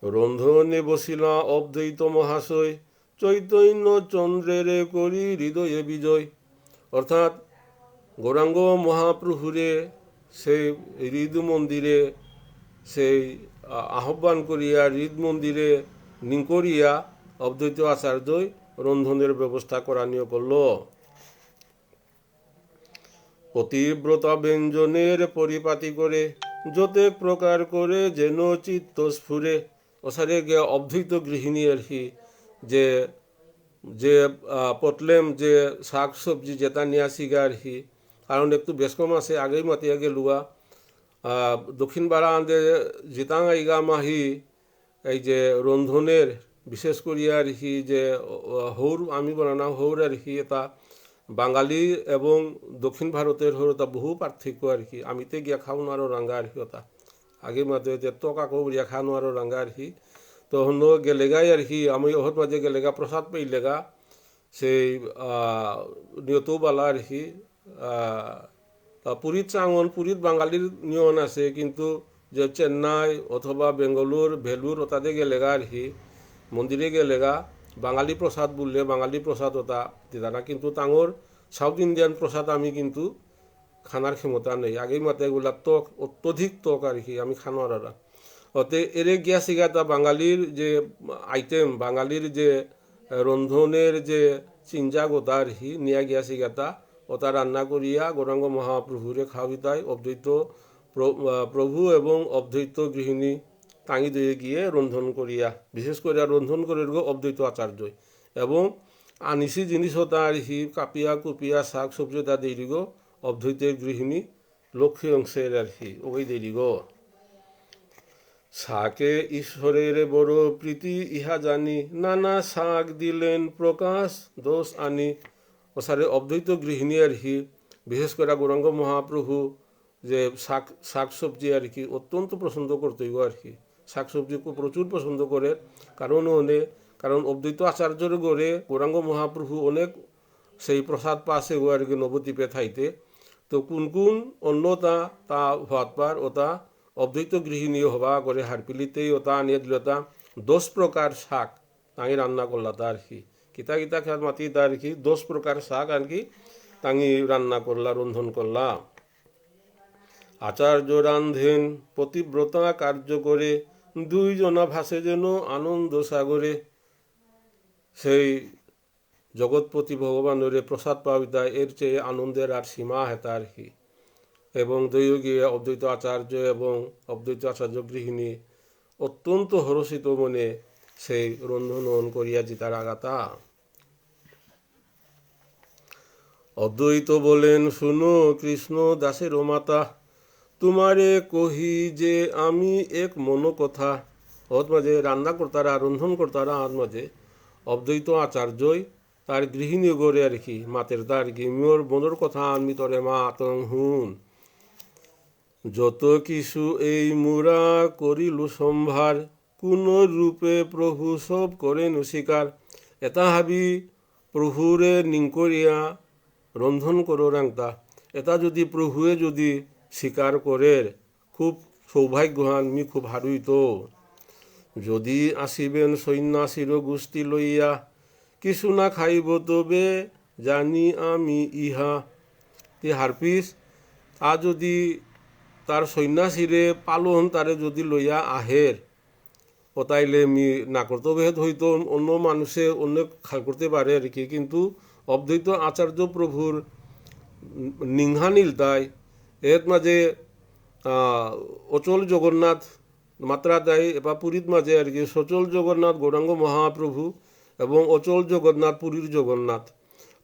রন্ধনে বসিলা অদ্বৈত মহাশয় চৈতন্য চন্দ্রের করি হৃদয়ে বিজয়। অর্থাৎ গৌরাঙ্গ মহাপ্রভুরে সেই হৃদ মন্দিরে সেই আহ্বান করিয়া হৃদ মন্দিরে নিকরিয়া অদ্বৈত আচার্যই রন্ধনের ব্যবস্থা করা নিয়ে করল। পতিব্রতা ব্যঞ্জনের পরিপাতি করে যতেক প্রকার করে যেন চিত্ত স্ফুরে। ওসারে গে অদ্বৈত গৃহিণী আর কি যে যে পটলেম যে শাক সবজি যেটা নিয়ে আসিগা আর কি, কারণ একটু বেশ কম আছে আগেই মাতিয়া গেলুয়া দক্ষিণ বারা আন্দে জিতাং আইগা মাহি এই যে রন্ধনের বিশেষ করিয়া আর কি যে হৌর আমি বানানো হৌর আর কি এটা বাঙালি এবং দক্ষিণ ভারতের হৌর এটা বহু পার্থক্য আর কি। আমিতে গিয়া খাও আরও রাঙ্গা আর কি ওটা আগে মাঝে যে টকাকো গিয়া খাওয়ানো আরও রাঙ্গা আর কি। তো হন গেলেগাই আর কি আমি ওহর মাঝে গেলেগা প্রসাদ পাইলেগা সেই নিয়তবালা আর কি পুরীত চাঙন পুরীত বাঙালির নিয়ন আছে, কিন্তু যে চেন্নাই অথবা বেঙ্গালুর ভেলুর ওটাতে গেলেগা আর কি মন্দিরে গেলেগা বাঙালি প্রসাদ বললে বাঙালি প্রসাদ ওটা দিতা না, কিন্তু তাঙর সাউথ ইন্ডিয়ান প্রসাদ আমি কিন্তু খানার ক্ষমতা নেই। আগেই মাতে এগুলা টক অত্যধিক টক আর কি আমি খানো আর অতে এরে গিয়া সিগাতা বাঙালির যে আইটেম বাঙালির যে রন্ধনের যে চিঞ্জা গোতা আর কি নিয়া গিয়া সিগাতা ওটা রান্না করিয়া গৌরাঙ্গ মহাপ্রভুরে খাওয়াইতাই অদ্বৈত প্রভু এবং অদ্বৈত গৃহিণী টাঙি দিয়ে গিয়ে রন্ধন করিয়া বিশেষ করে রন্ধন করে অদ্বৈত আচার্য এবং আনিসি জিনিস ওটা আর কি কাপিয়া কুপিয়া শাক সবজি তা দিয়ে দিগ অদ্বৈতের গৃহিণী লক্ষ্মী অংশের আর কি ওই দিয়ে দিগ। শাকে ঈশ্বরের বড় প্রীতি ইহা জানি নানা শাক দিলেন প্রকাশ দোষ আনি। ওসারে অদ্বৈত গৃহিণী আর কি বিশেষ করে গৌরাঙ্গ মহাপ্রভু যে শাক সবজি আর কি অত্যন্ত পছন্দ করতেই আর কি শাক সবজি প্রচুর পছন্দ করে, কারণ অদ্বৈত আচার্যর গড়ে গৌরাঙ্গ মহাপ্রভু অনেক সেই প্রসাদ পাশে ও আর কি নবদ্বীপে থাইতে। তো কোন কোন অন্যতা তা ভাত পার ওটা অদ্বৈত গৃহিণী হবা করে হারপিলিতেই ওটা আনিয়ে দিল তা 10 প্রকার শাক তাই রান্না করলা তা আর কি কিতা কিতা খেয়াল মাতি তা আর কি 10 প্রকার শাক আর কি তাঙি রান্না করলা রন্ধন করলা। আচার্য রান্ধেন পতিব্রতা কার্য করে দুইজনা ভাসে যেন আনন্দ সাগরে। সেই জগৎপতি ভগবানের প্রসাদ পাবিতা এর চেয়ে আনন্দের আর সীমা হেতা আর কি। এবং দৈবগিয়ে অদ্বৈত আচার্য এবং অদ্বৈত আচার্য গৃহিণী অত্যন্ত হরষিত মনে সেই রন্ধন করিয়া জিতার আগাতা। অদ্বৈত বলেন শুনো কৃষ্ণ দাসের মাতা তোমারে কহি যে আমি এক মনো কথা। ওর মাঝে রান্না করতারা রন্ধন করতারা আর মাঝে অদ্বৈত আচার্যই তার গৃহিণী গড়ে আর কি মাতের তার কি মোর মনের কথা আমি তরে মা আতং হুন। যত কিছু এই মুরা করিলু সম্ভার কোন রূপে প্রভু সব করেন স্বীকার। এটা হাবি প্রভুরে নিঙ্করিয়া রন্ধন করো রাংতা এটা যদি প্রভুয়ে যদি স্বীকার করে খুব সৌভাগ্যহান মি খুব হারুইত। যদি আসিবেন সন্ন্যাসীর গোষ্ঠী লইয়া কিছু না খাইব তবে জানি আমি ইহা। তে হারপিস তা যদি তার সন্ন্যাসীরে পালন তারে যদি লইয়া আহের ও তাইলে মি না করতে ভেদ হইতো অন্য মানুষে অনেক খাল করতে পারে আর কি, কিন্তু অদ্বৈত আচার্য প্রভুর নিংহানিল তাই এর মাঝে অচল জগন্নাথ মাত্রা দেয় এবার পুরীর মাঝে আর কি সচল জগন্নাথ গৌরাঙ্গ মহাপ্রভু এবং অচল জগন্নাথ পুরীর জগন্নাথ।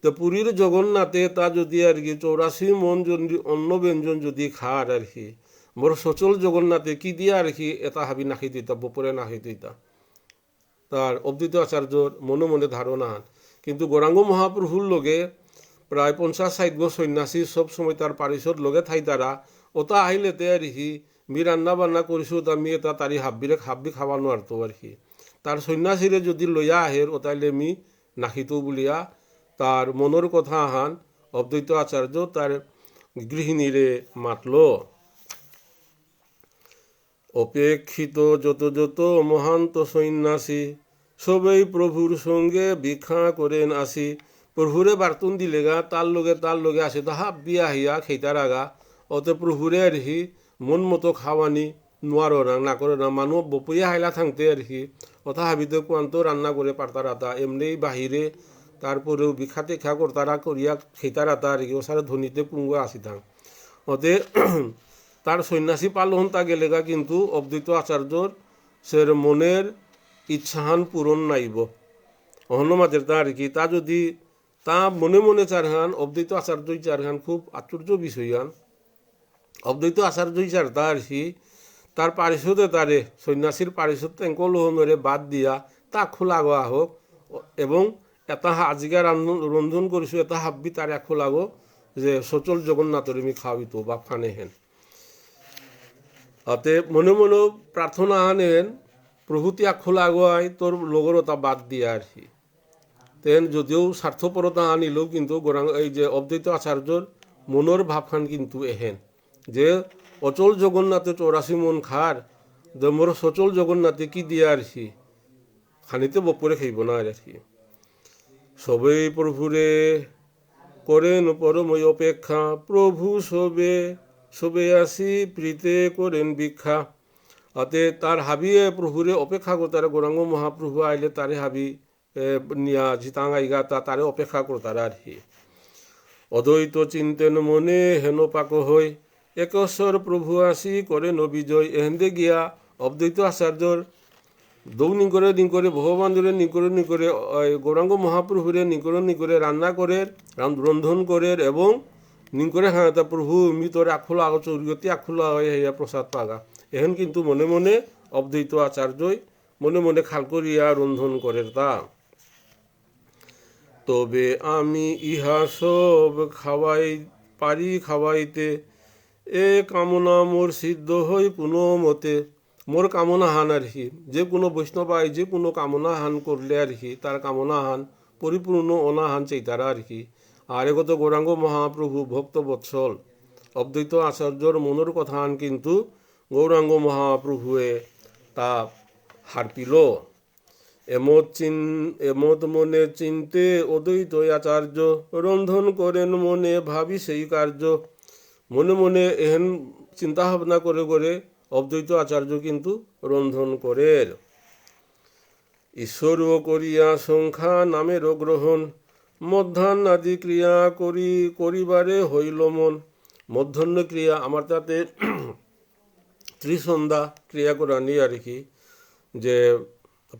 তো পুরীর জগন্নাথে তা যদি আর কি 84 মন যদি অন্ন ব্যঞ্জন যদি খার আর কি মোর সচল জগন্নাথে কি দিয়া আর কি এটা হাবি নাখি দিতা বপরে নাখি দিতা তার অদ্বৈত আচার্যর মনে মনে ধারণা। কিন্তু গৌরাঙ্গ মহাপ্রভুর লগে প্রায় 50-60 গো সন্ন্যাসী সবসময় তার পারিষদ লগে থাই তারা ওটা আহিলে তে আর কি মি রান্না বান্না করিছো আমি এটা তারি হাব্বি খাওয়ানো আর তো আর কি তার সন্ন্যাসীরে যদি লইয়া আহের ওটাইলে মি নাখিত বলিয়া তার মনের কথা আহান অদ্বৈত আচার্য তার গৃহিণীরে মাতল। অপেক্ষিত যত যত মহান্ত সন্ন্যাসী সবেই প্রভুর সঙ্গে ভিক্ষা করেন আসি। প্রভুরে বার্তুন দিলেগা তার লগে আসে তো হাব্বি আহিয়া খেতার আগা অতে প্রভুরে আর কি মন মতো খাওয়ানি নোয়ারো না করে না মানুষ বপুয়া হাইলা থাকতে আর কি অথা হাবিতে কোয়ান্ত রান্না করে পারতার আতা এমনি বাহিরে তারপরেও বিখ্যাতে খা করতারা করিয়া খেতার আতা আর কি ওসারে ধনীতে কুঙ্গ আসিতাম ওতে তার সন্ন্যাসী পালন তা গেলেগা কিন্তু অদ্বৈত আচার্যর সের মনের ইচ্ছাহান পূরণ নাইব অহনমাদের তা আর কি তা যদি তা মনে মনে চারহান অদ্বৈত আচার্যই চারহান খুব আশ্চর্য বিষয়ান অদ্বৈত আচার্যই চার তা আর কি তার পারিশোধে তারে সন্ন্যাসীর পারিশোধ তেঙ্কলহনরে বাদ দিয়া তা খোলা গোয়া হোক এবং এটা আজিকা রন্ধন কৰিছোঁ এটা হাব্বি তারে খোলাগো যে সচল জগন্নাথরে আমি খাওয়াইতো বা ফানে হেন অতে মনে মনে প্রার্থনা আনেন প্রভুতিয়া খোলা গোয়াই তোর লগরতা বাদ দিয়া আর কি তেন যদিও স্বার্থপরতা আনিলেও কিন্তু গোরাঙ্গ এই যে অদ্বৈত আচার্যর মনের ভাবখান কিন্তু এহেন যে অচল জগন্নাথে 84 মন খার যে মোর সচল জগন্নাথে কি দিয়া আর কি খানিতে বপরে খাইব না আর কি সবেই প্রভুরে করেন পরময় অপেক্ষা প্রভু সবে আসি প্রীতে করেন ভিক্ষা অতে তার হাবিয়ে প্রভুরে অপেক্ষা করতারে গৌরাঙ্গ মহাপ্রভু আইলে তারে হাবি নিয়া জিতাং আইগা তারে অপেক্ষা করতারে আর কি অদ্বৈত চিন্তেন মনে হেন পাক হই একেশ্বর প্রভু আসি করেন অভিজয় এহেন্দে গিয়া অদ্বৈত আচার্যর দৌ নিকরে ভগবানরে নিকরে গৌরাঙ্গ মহাপ্রভুরে নিকরে রান্না করে রন্ধন করে এবং নিকরে হাঁতা প্রভু মি তোর আখোলা আগ চৌরিগতি আখোলা হয় হইয়া প্রসাদ পাগা এখন কিন্তু মনে মনে অদ্বৈত আচার্যই মনে মনে খাল করিয়া রন্ধন করে তা তবে আমি ইহা সব পারি খাওয়াইতে এ কামনা মোর সিদ্ধ হই কোনো মতে মোর কামনা হান আর কি যে কোনো বৈষ্ণবাই যে কোনো কামনা হান করলে আর কি তার কামনা হান পরিপূর্ণ অনাহান চাইতারা আর কি আর এগত গৌরাঙ্গ মহাপ্রভু ভক্ত বৎসল অদ্বৈত আচার্যর মনের কথা হান কিন্তু গৌরাঙ্গ মহাপ্রভুয়ে তা হারপিল এমত মনে চিনতে অদ্বৈত আচার্য রন্ধন করেন মনে ভাবি সেই কার্য মনে মনে এহেন চিন্তা ভাবনা করে অদ্বৈত আচার্য কিন্তু রন্ধন করেন ঈশ্বর করিয়া সংখ্যা নামের গ্রহণ মধ্যাহ্ন আদি ক্রিয়া করিবারে হইল মন মধ্যাহ্ন ক্রিয়া আমার তাতে ত্রিসন্ধ্যা ক্রিয়া করানি আর কি যে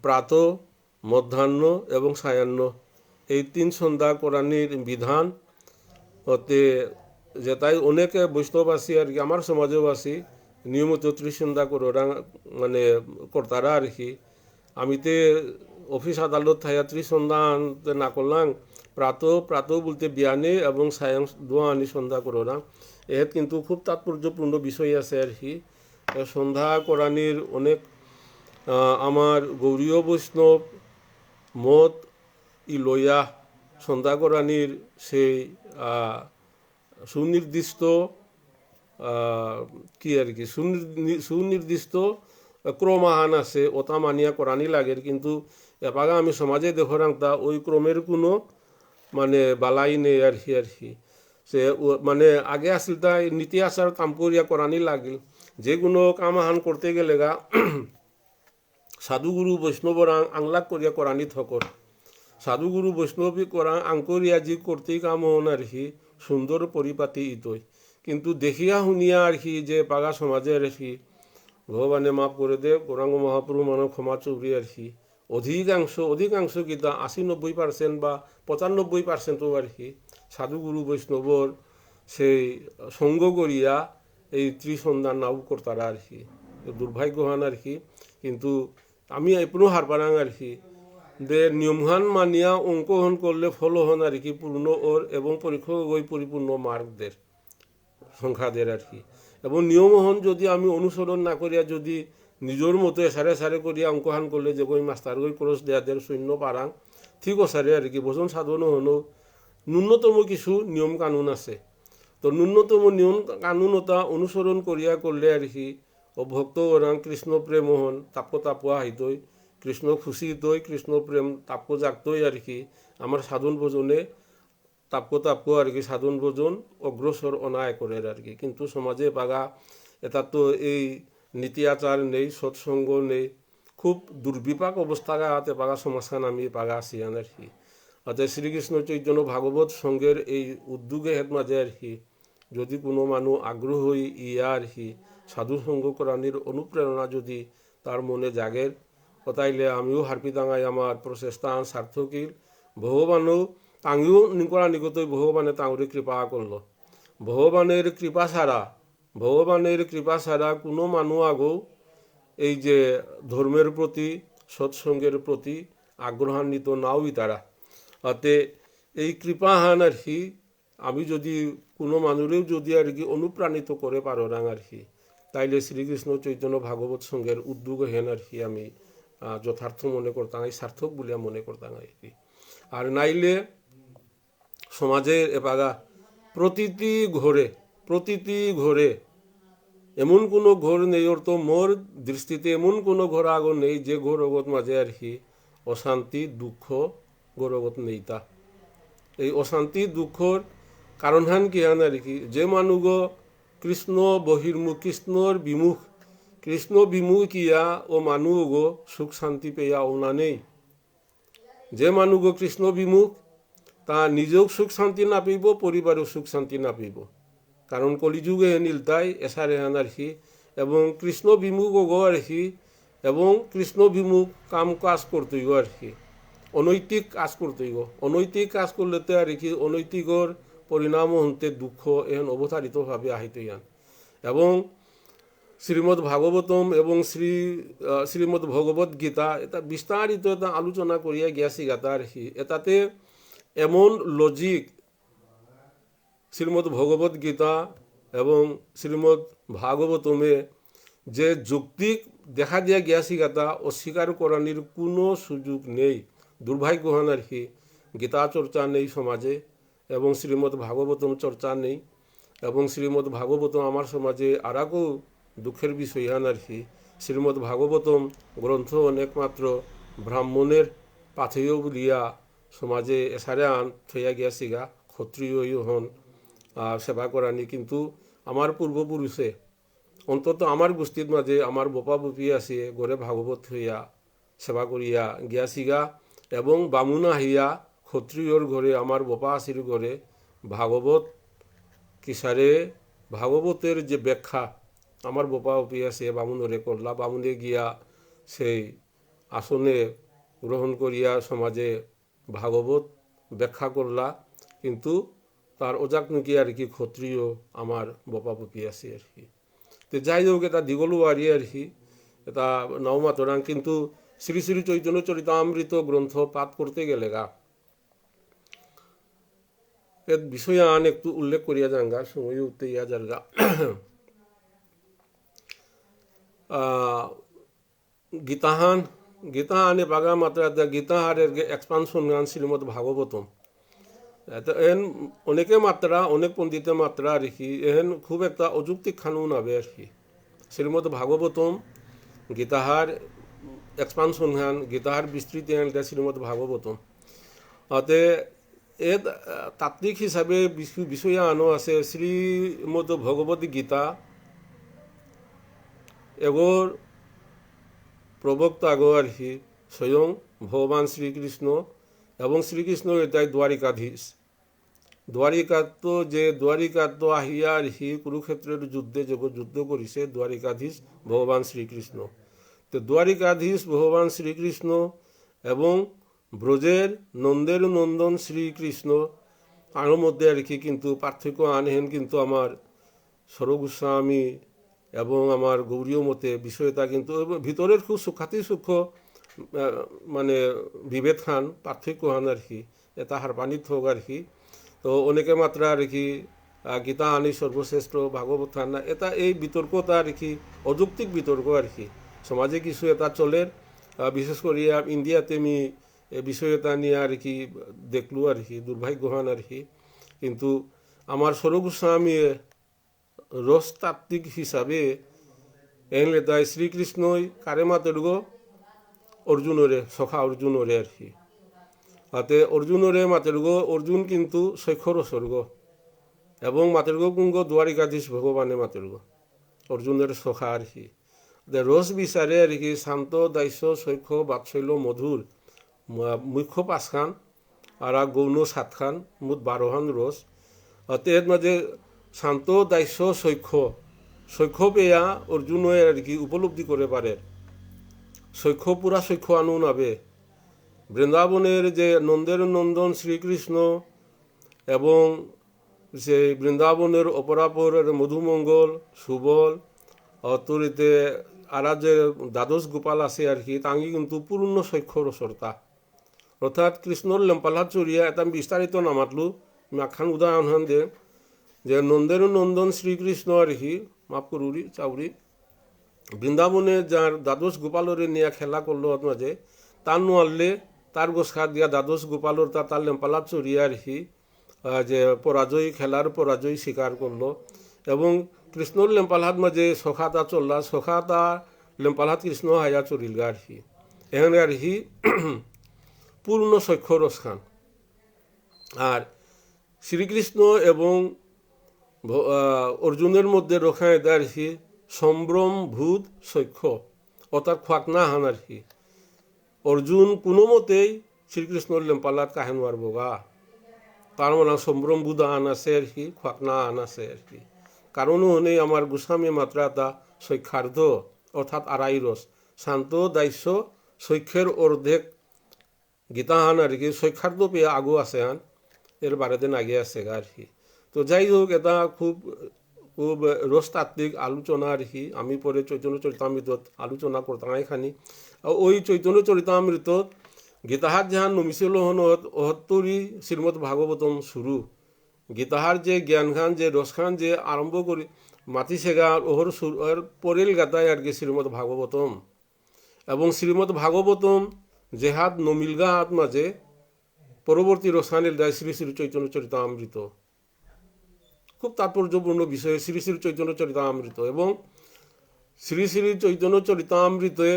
প্রাত মধ্যাহ্ন এবং সায়াহ্ন এই 3 সন্ধ্যা করানির বিধান হতে যে তাই অনেকে বৈষ্ণবাসী আর কি আমার সমাজেও আছি নিয়মিত ত্রিসন্ধ্যা করা মানে করতারা আর কি আমিতে অফিস আদালত থাইয়া ত্রিসন্ধ্যা না করলাম প্রাত বলতে বিয়ানে এবং সায়ং দোয়ানি সন্ধ্যা করা এর কিন্তু খুব তাৎপর্যপূর্ণ বিষয় আছে আর কি সন্ধ্যা করানির অনেক আমার গৌরীয় বৈষ্ণব মত লইয়া সন্ধ্যা করানির সেই সুনির্দিষ্ট কি আর কি সুনির্দিষ্ট ক্রমাহান আছে ওটা মানিয়া করানি লাগে কিন্তু এপাগা আমি সমাজে দেখরাং তা ওই ক্রমের কোনো মানে বালাই নেই আর কি সে মানে আগে আসল তা নীতি আচার তাম্পরিয়া করানি লাগিল যে কোনো কামাহান করতে গেলে গা সাধুগুরু বৈষ্ণবর আংলাক করিয়া করানি থকর সাধুগুরু বৈষ্ণবী করা আঙ্করিয়া যি করতেই কাম হন আর কি সুন্দর পরিপাতি ইতই কিন্তু দেখিয়া শুনিয়া আর কি যে পাগা সমাজে আর কি ভগবানে মাফ করে দে গৌরাঙ্গ মহাপ্রভু মানব ক্ষমা চৌরি আর কি অধিকাংশ কিতা 80-90% বা 95% আর কি সাধুগুরু বৈষ্ণবর সেই সঙ্গ করিয়া এই ত্রিসন্ধ্যা নাও করতারা আর কি দুর্ভাগ্যহান আর কি কিন্তু আমি এপনো হার পারাং আর কি দে নিয়মহান মানিয়া অঙ্কহন করলে ফলহন আর কি পূর্ণ ওর এবং পরীক্ষক ওই পরিপূর্ণ মার্কদের সংখ্যাদের আর কি এবং নিয়মহন যদি আমি অনুসরণ না করিয়া যদি নিজের মতো সারে করিয়া অঙ্কহান করলে যে গই মাস্টার গই ক্রস দেয়াদের শূন্য পারাং ঠিক সারে আর কি ভোজন সাধন হনো ন্যূনতম কিছু নিয়ম কানুন আছে তো ন্যূনতম নিয়ম কানুনতা অনুসরণ করিয়া করলে আর কি ও ভক্ত ওরাং কৃষ্ণ প্রেম হন তাপোয়া হইতই কৃষ্ণ খুশি হইতই কৃষ্ণ প্রেম তাপ জাগতই আর কি আমার সাধন ভোজনে তাপকো আর কি সাধন ভোজন অগ্রসর অনায় করে আর কি। কিন্তু সমাজে পাগা এটা তো এই নীতি আচার নেই, সৎসঙ্গ নেই, খুব দুর্বিপাক অবস্থা হাতে পাগা সমাজখান আমি পাগা আছি আর কি। অর্থাৎ শ্রীকৃষ্ণ চৈতন্য ভাগবত সঙ্গের এই উদ্যোগে হেত মাঝে আর কি যদি কোনো মানুষ আগ্রহ হই ইয়া আর কি সাধু সঙ্গ করানির অনুপ্রেরণা যদি তার মনে জাগের তাইলে আমিও হারপি দাঙাই আমার প্রচেষ্টা সার্থকীর ভগবানও তাঙিও নিকরা নিকটই ভগবানে তাঁরে কৃপা করলো। ভগবানের কৃপা ছাড়া কোনো মানুষ আগেও এই যে ধর্মের প্রতি সৎসঙ্গের প্রতি আগ্রহান্বিত নাওই তারা। অতে এই কৃপাহান আর কি আমি যদি কোনো মানুষেও যদি আর কি অনুপ্রাণিত করে পারো রাং আর কি তাইলে শ্রীকৃষ্ণ চৈতন্য ভাগবত সঙ্গের উদ্যোগ হেন আর কি আমি যথার্থ মনে করতাম, এই সার্থক বলিয়া মনে করতাম আর কি। আর নাইলে সমাজের এপাগা প্রতিটি ঘরে এমন কোনো ঘর নেই, ওর তো মোর দৃষ্টিতে এমন কোনো ঘর আগর নেই যে ঘর অগত মাঝে আর কি অশান্তি দুঃখ গৌরবত নেই। তা এই অশান্তি দুঃখর কারণ হান কি হান আর কি যে মানুষ কৃষ্ণ বহির্মুখ কৃষ্ণ বিমুখ ইয়া ও মানুষ গো সুখ শান্তি পেয়া ওনা নেই। যে মানুষ কৃষ্ণ বিমুখ তা নিজেও সুখ শান্তি না পেব, পরিবারেও সুখ শান্তি না পেব, কারণ কলিযুগে নীলতাই এসারে হান আর কি। এবং কৃষ্ণ বিমুখ গো আর কি এবং কৃষ্ণ বিমুখ কাম কাজ করতেই গো আর কি অনৈতিক কাজ করতেই গো। অনৈতিক কাজ করলে তো আর কি অনৈতিকর পরিণাম হতে দুঃখ এহেন অবতারিতভাবে আহিতই আন। এবং শ্রীমদ্ ভাগবতম এবং শ্রীমদ্ ভগবত গীতা এটা বিস্তারিত এটা আলোচনা করিয়া গিয়াছি গাতা আর কি। এটাতে এমন লজিক শ্রীমদ্ ভগবত গীতা এবং শ্রীমদ্ ভাগবতমে যে যৌক্তিক দেখা দিয়া গিয়াছি গাতা অস্বীকার করানির কোনো সুযোগ নেই। দুর্ভাগ্যহান আর কি গীতা চর্চা নেই সমাজে এবং শ্রীমদ্ ভাগবতম চর্চা নেই। এবং শ্রীমদ্ ভাগবতম আমার সমাজে আরাকও দুঃখের বিষয় হান আর কি শ্রীমদ্ ভাগবতম গ্রন্থ অনেকমাত্র ব্রাহ্মণের পাথেয় বলিয়া সমাজে এসারে আন থইয়া গিয়াছি গা ক্ষত্রিয় হন সেবা করানি। কিন্তু আমার পূর্বপুরুষে অন্তত আমার গোষ্ঠীর মাঝে আমার বোপা বুপি আছে গড়ে ভাগবত হইয়া সেবা করিয়া গিয়াছিগা এবং বামুন আহিয়া ক্ষত্রিয়র ঘরে আমার বোপা আসির ঘরে ভাগবত কিসারে ভাগবতের যে ব্যাখ্যা আমার বোপা বুপি আছে বামুনরে করলা। বামুনে গিয়া সেই আসনে গ্রহণ করিয়া সমাজে ভাগবত ব্যাখ্যা করলা। কিন্তু তার ওজাক নুকি আর কি ক্ষত্রিয় আমার বোপা বুপি আছে আর কি। তো যাই হোক এটা দীঘলু আরি আর কি এটা নওমাতরাং। কিন্তু শ্রী শ্রী চৈতন্য চরিতামৃত গ্রন্থ পাঠ করতে গেলে গা এর বিষয় আন একটু উল্লেখ করিয়া যাঙ্গা সময় উঠতে ইয়া যারগা। গীতাহানে বাগা মাত্রা গীতাহারের এক্সপানশন গান শ্রীমদ্ ভাগবতম এহেন অনেকে মাত্রা অনেক পণ্ডিতে মাত্রা আর কি এহেন খুব একটা অযৌক্তিক খানুন হবে আর কি। শ্রীমদ্ ভাগবতম গীতাহার এক্সপানশন গান গীতাহার বিস্তৃতি গান শ্রীমদ্ ভাগবতম অতে এ তাত্ত্বিক হিসাবে বিষয় আনো আছে শ্রীমদ্ ভগবত গীতা এগোর প্রবক্তা গো আর কি স্বয়ং ভগবান শ্রীকৃষ্ণ এবং শ্রীকৃষ্ণ এটাই দ্বারিকাত আহিয়া আর হি কুরুক্ষেত্রের যুদ্ধে যুদ্ধ করিছে দ্বারিকাধীশ ভগবান শ্রীকৃষ্ণ। তো দ্বারিকাধীশ ভগবান শ্রীকৃষ্ণ এবং ব্রজের নন্দের নন্দন শ্রীকৃষ্ণ তার মধ্যে আর কি কিন্তু পার্থক্য আনহেন। কিন্তু আমার সরগোস্বামী এবং আমার গৌরীয় মতে বিষয়টা কিন্তু ভিতরের খুব সূক্ষ্মাতি সূক্ষ্ম মানে বিভেদ খান পার্থক্য হান আর কি এটা হারপানিত হোক আর কি। তো অনেকে মাত্রা আর কি গীতা আনি সর্বশ্রেষ্ঠ ভাগবত খান না এটা এই বিতর্কটা আর কি অযৌক্তিক বিতর্ক আর কি সমাজে কিছু এটা চলের বিশেষ করে ইন্ডিয়াতে আমি এই বিষয়টা নিয়ে আর কি দেখলু আর কি দুর্ভাগ্যহান আর কি। কিন্তু আমার সরগোস্বামী রসতাত্ত্বিক হিসাবে এনলে তাই শ্রীকৃষ্ণই কারে মাতের গো অর্জুনরে সখা অর্জুনরে আর কি। তাতে অর্জুনরে মাতেরগ অর্জুন কিন্তু শৈক্ষর স্বর্গ এবং মাতেরগ কুঙ্গ দ্বারিকাধীশ ভগবানে মাতেরগ অর্জুনের সখা আর কি রস বিচারে আর কি শান্ত দাস্য শৈক্ষ বাৎসল্য মধুর মুখ্য পাঁচখান আর গৌণ সাতখান মুঠ 12খান রস এর মাঝে শান্ত দাস্য শৈক্ষ পেয়া অর্জুনে আর কি উপলব্ধি করে পারে শৈক্ষ পুরা শৈক্ষ আনু নাবে বৃন্দাবনের যে নন্দের নন্দন শ্রীকৃষ্ণ এবং যে বৃন্দাবনের অপরাপর মধুমঙ্গল সুবল অতরিতে আর যে দ্বাদশ গোপাল আছে আর কি তাঙ্গি কিন্তু পূর্ণ শৈক্ষ রসরতা অর্থাৎ কৃষ্ণর লেম্পালহাত চড়িয়া এটা বিস্তারিত নামাতলু মাখান উদাহরণ দে যে নন্দের নন্দন শ্রীকৃষ্ণ আর কি মাফ করুরি চাউরি বৃন্দাবনে যার দ্বাদশ গোপালরে নিয়ে খেলা করলো মাঝে তার নোয়ারলে তার গোসখা দিয়া দ্বাদশ গোপালর তার লেম্পালাত চড়িয়া আর কি যে পরাজয় খেলার পরাজয় স্বীকার করলো এবং কৃষ্ণর লেম্পালহাত মাঝে সখাতা চললা সখাতা লেম্পালহাত কৃষ্ণ হায়া চড়িলগা আর কি এখানে আর কি পূর্ণ শৈক্ষ রসখান আর শ্রীকৃষ্ণ এবং অর্জুনের মধ্যে রখায় আর কি সম্ভ্রম ভূত শৈক্ষ অর্থাৎ খোয়াকনা হান আর কি অর্জুন কোনো মতেই শ্রীকৃষ্ণর লেম্পালাত কাহেন মারব গা তার মানে সম্ভ্রম বুধ আন আছে আর কি খোয়াকনা আন আছে আর কি কারণও নেই আমার গোস্বামী মাত্রাটা শৈক্ষার্ধ অর্থাৎ আড়াই রস শান্ত দাস্য শৈক্ষের অর্ধেক গীতাহান আর কি শৈক্ষার্ধ পেয়ে আগু আছে হান এর 12 দিন আগে আছে আর কি তো যাই হোক এটা খুব খুব রসতাত্ত্বিক আলোচনা আর কি আমি পরে চৈতন্য চরিতামৃতত আলোচনা করতাম এখানি ওই চৈতন্য চরিতামৃতত গীতাহার যাহান নমিছিল হন অহত্তরই শ্রীমৎ ভাগবতম শুরু গীতাহার যে জ্ঞানখান যে রসখান যে আরম্ভ করি মাতিছেগা ওহর সুর পরেল গাতায় আর কি শ্রীমৎ ভাগবতম এবং শ্রীমৎ ভাগবতম জেহাত নমিলগা হাত মাঝে পরবর্তী রসানিল দেয় শ্রী শ্রী চৈতন্য চরিতামৃত খুব তাৎপর্যপূর্ণ বিষয় শ্রী শ্রী চৈতন্য চরিতামৃত এবং শ্রী শ্রী চৈতন্য চরিতামৃতে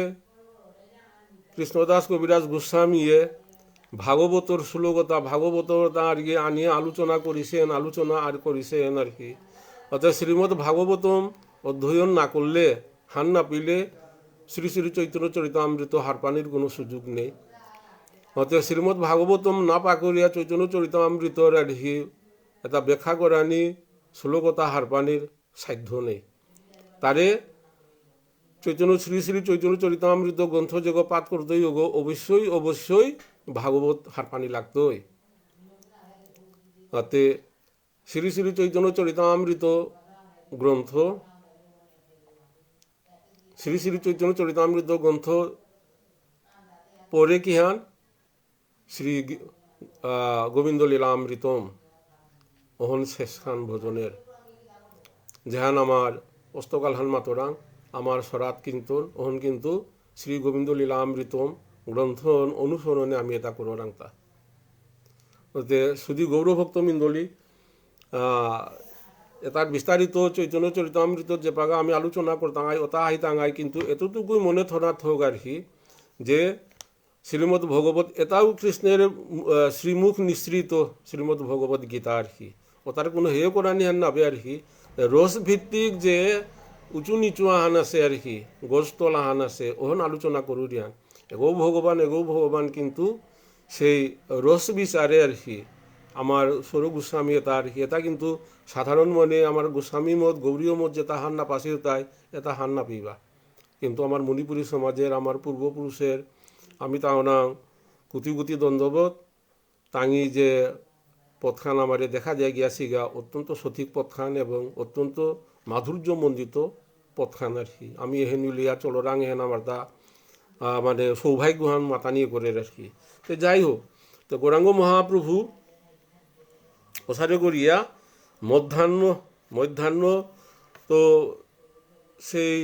কৃষ্ণদাস কবিরাজ গোস্বামীয়ে ভাগবতর শ্লোকতা ভাগবতর তার গিয়ে আনিয়ে আলোচনা করিছেন আর কি অর্থাৎ শ্রীমৎ ভাগবতম অধ্যয়ন না করলে হান না পিলে শ্রী শ্রী চৈতন্য চরিতামৃত হারপানির কোনো সুযোগ নেই অর্থাৎ শ্রীমৎ ভাগবতম না পাকরিয়া চৈতন্য চরিতামৃতর আর কি এটা ব্যাখ্যা করানি শ্লোকতা হারপানির সাধ্য নেই তারে চৈতন্য শ্রী শ্রী চৈতন্য চরিতামৃত গ্রন্থ যোগ পাঠ করতেই হোক অবশ্যই ভাগবত হারপানি লাগতোই তাতে শ্রী শ্রী চৈতন্য চরিতামৃত গ্রন্থ শ্রী শ্রী চৈতন্য চরিতামৃত গ্রন্থ পরে কি হান শ্রী গোবিন্দ লীলামৃতম ওহন শেষখান ভজনের যেহান আমার অস্তকালহান মাতরাং আমার সরাত কীর্তন ওহন কিন্তু শ্রী গোবিন্দ লীলামৃতম গ্রন্থ অনুসরণে আমি এটা করো রাংতা ওতে শুধু গৌরভক্ত মিন্দলি এটার বিস্তারিত চৈতন্য চরিতামৃত যে পাগা আমি আলোচনা করতাম ওটা আহিতাঙ্গাই কিন্তু এতটুকুই মনে থরা থাক আর কি যে শ্রীমদ্ ভগবত এটাও কৃষ্ণের শ্রীমুখ নিঃসৃত শ্রীমদ্ ভগবত গীতা আর কি ওটার কোনো হেয় করা নিহান নাবে আর কি রস ভিত্তিক যে উঁচু নিচু আহান আছে আর কি গোস্তল আহান আছে ওহন আলোচনা করু দিয়ান এগো ভগবান কিন্তু সেই রস বিচারে আর কি আমার সৌর গোস্বামী এটা আর কি এটা কিন্তু সাধারণ মনে আমার গোস্বামী মত গৌরীয় মত যেটা হান না পাশে তাই এটা হান না পিবা কিন্তু আমার মণিপুরী সমাজের আমার পূর্বপুরুষের আমি তাও না কুতি কুতি দণ্ডবত তাঙি যে পথখান আমারে দেখা যায় গিয়াছিগা অত্যন্ত সঠিক পথখান এবং অত্যন্ত মাধুর্যমণ্ডিত পথখান আর কি আমি এহেন লিয়া চলরাং এহেন আমার তা মানে সৌভাগ্যহান মাতানিয়ে করে আর কি তো যাই হোক তো গৌরাঙ্গ মহাপ্রভু প্রসারে করিয়া মধ্যাহ্ন তো সেই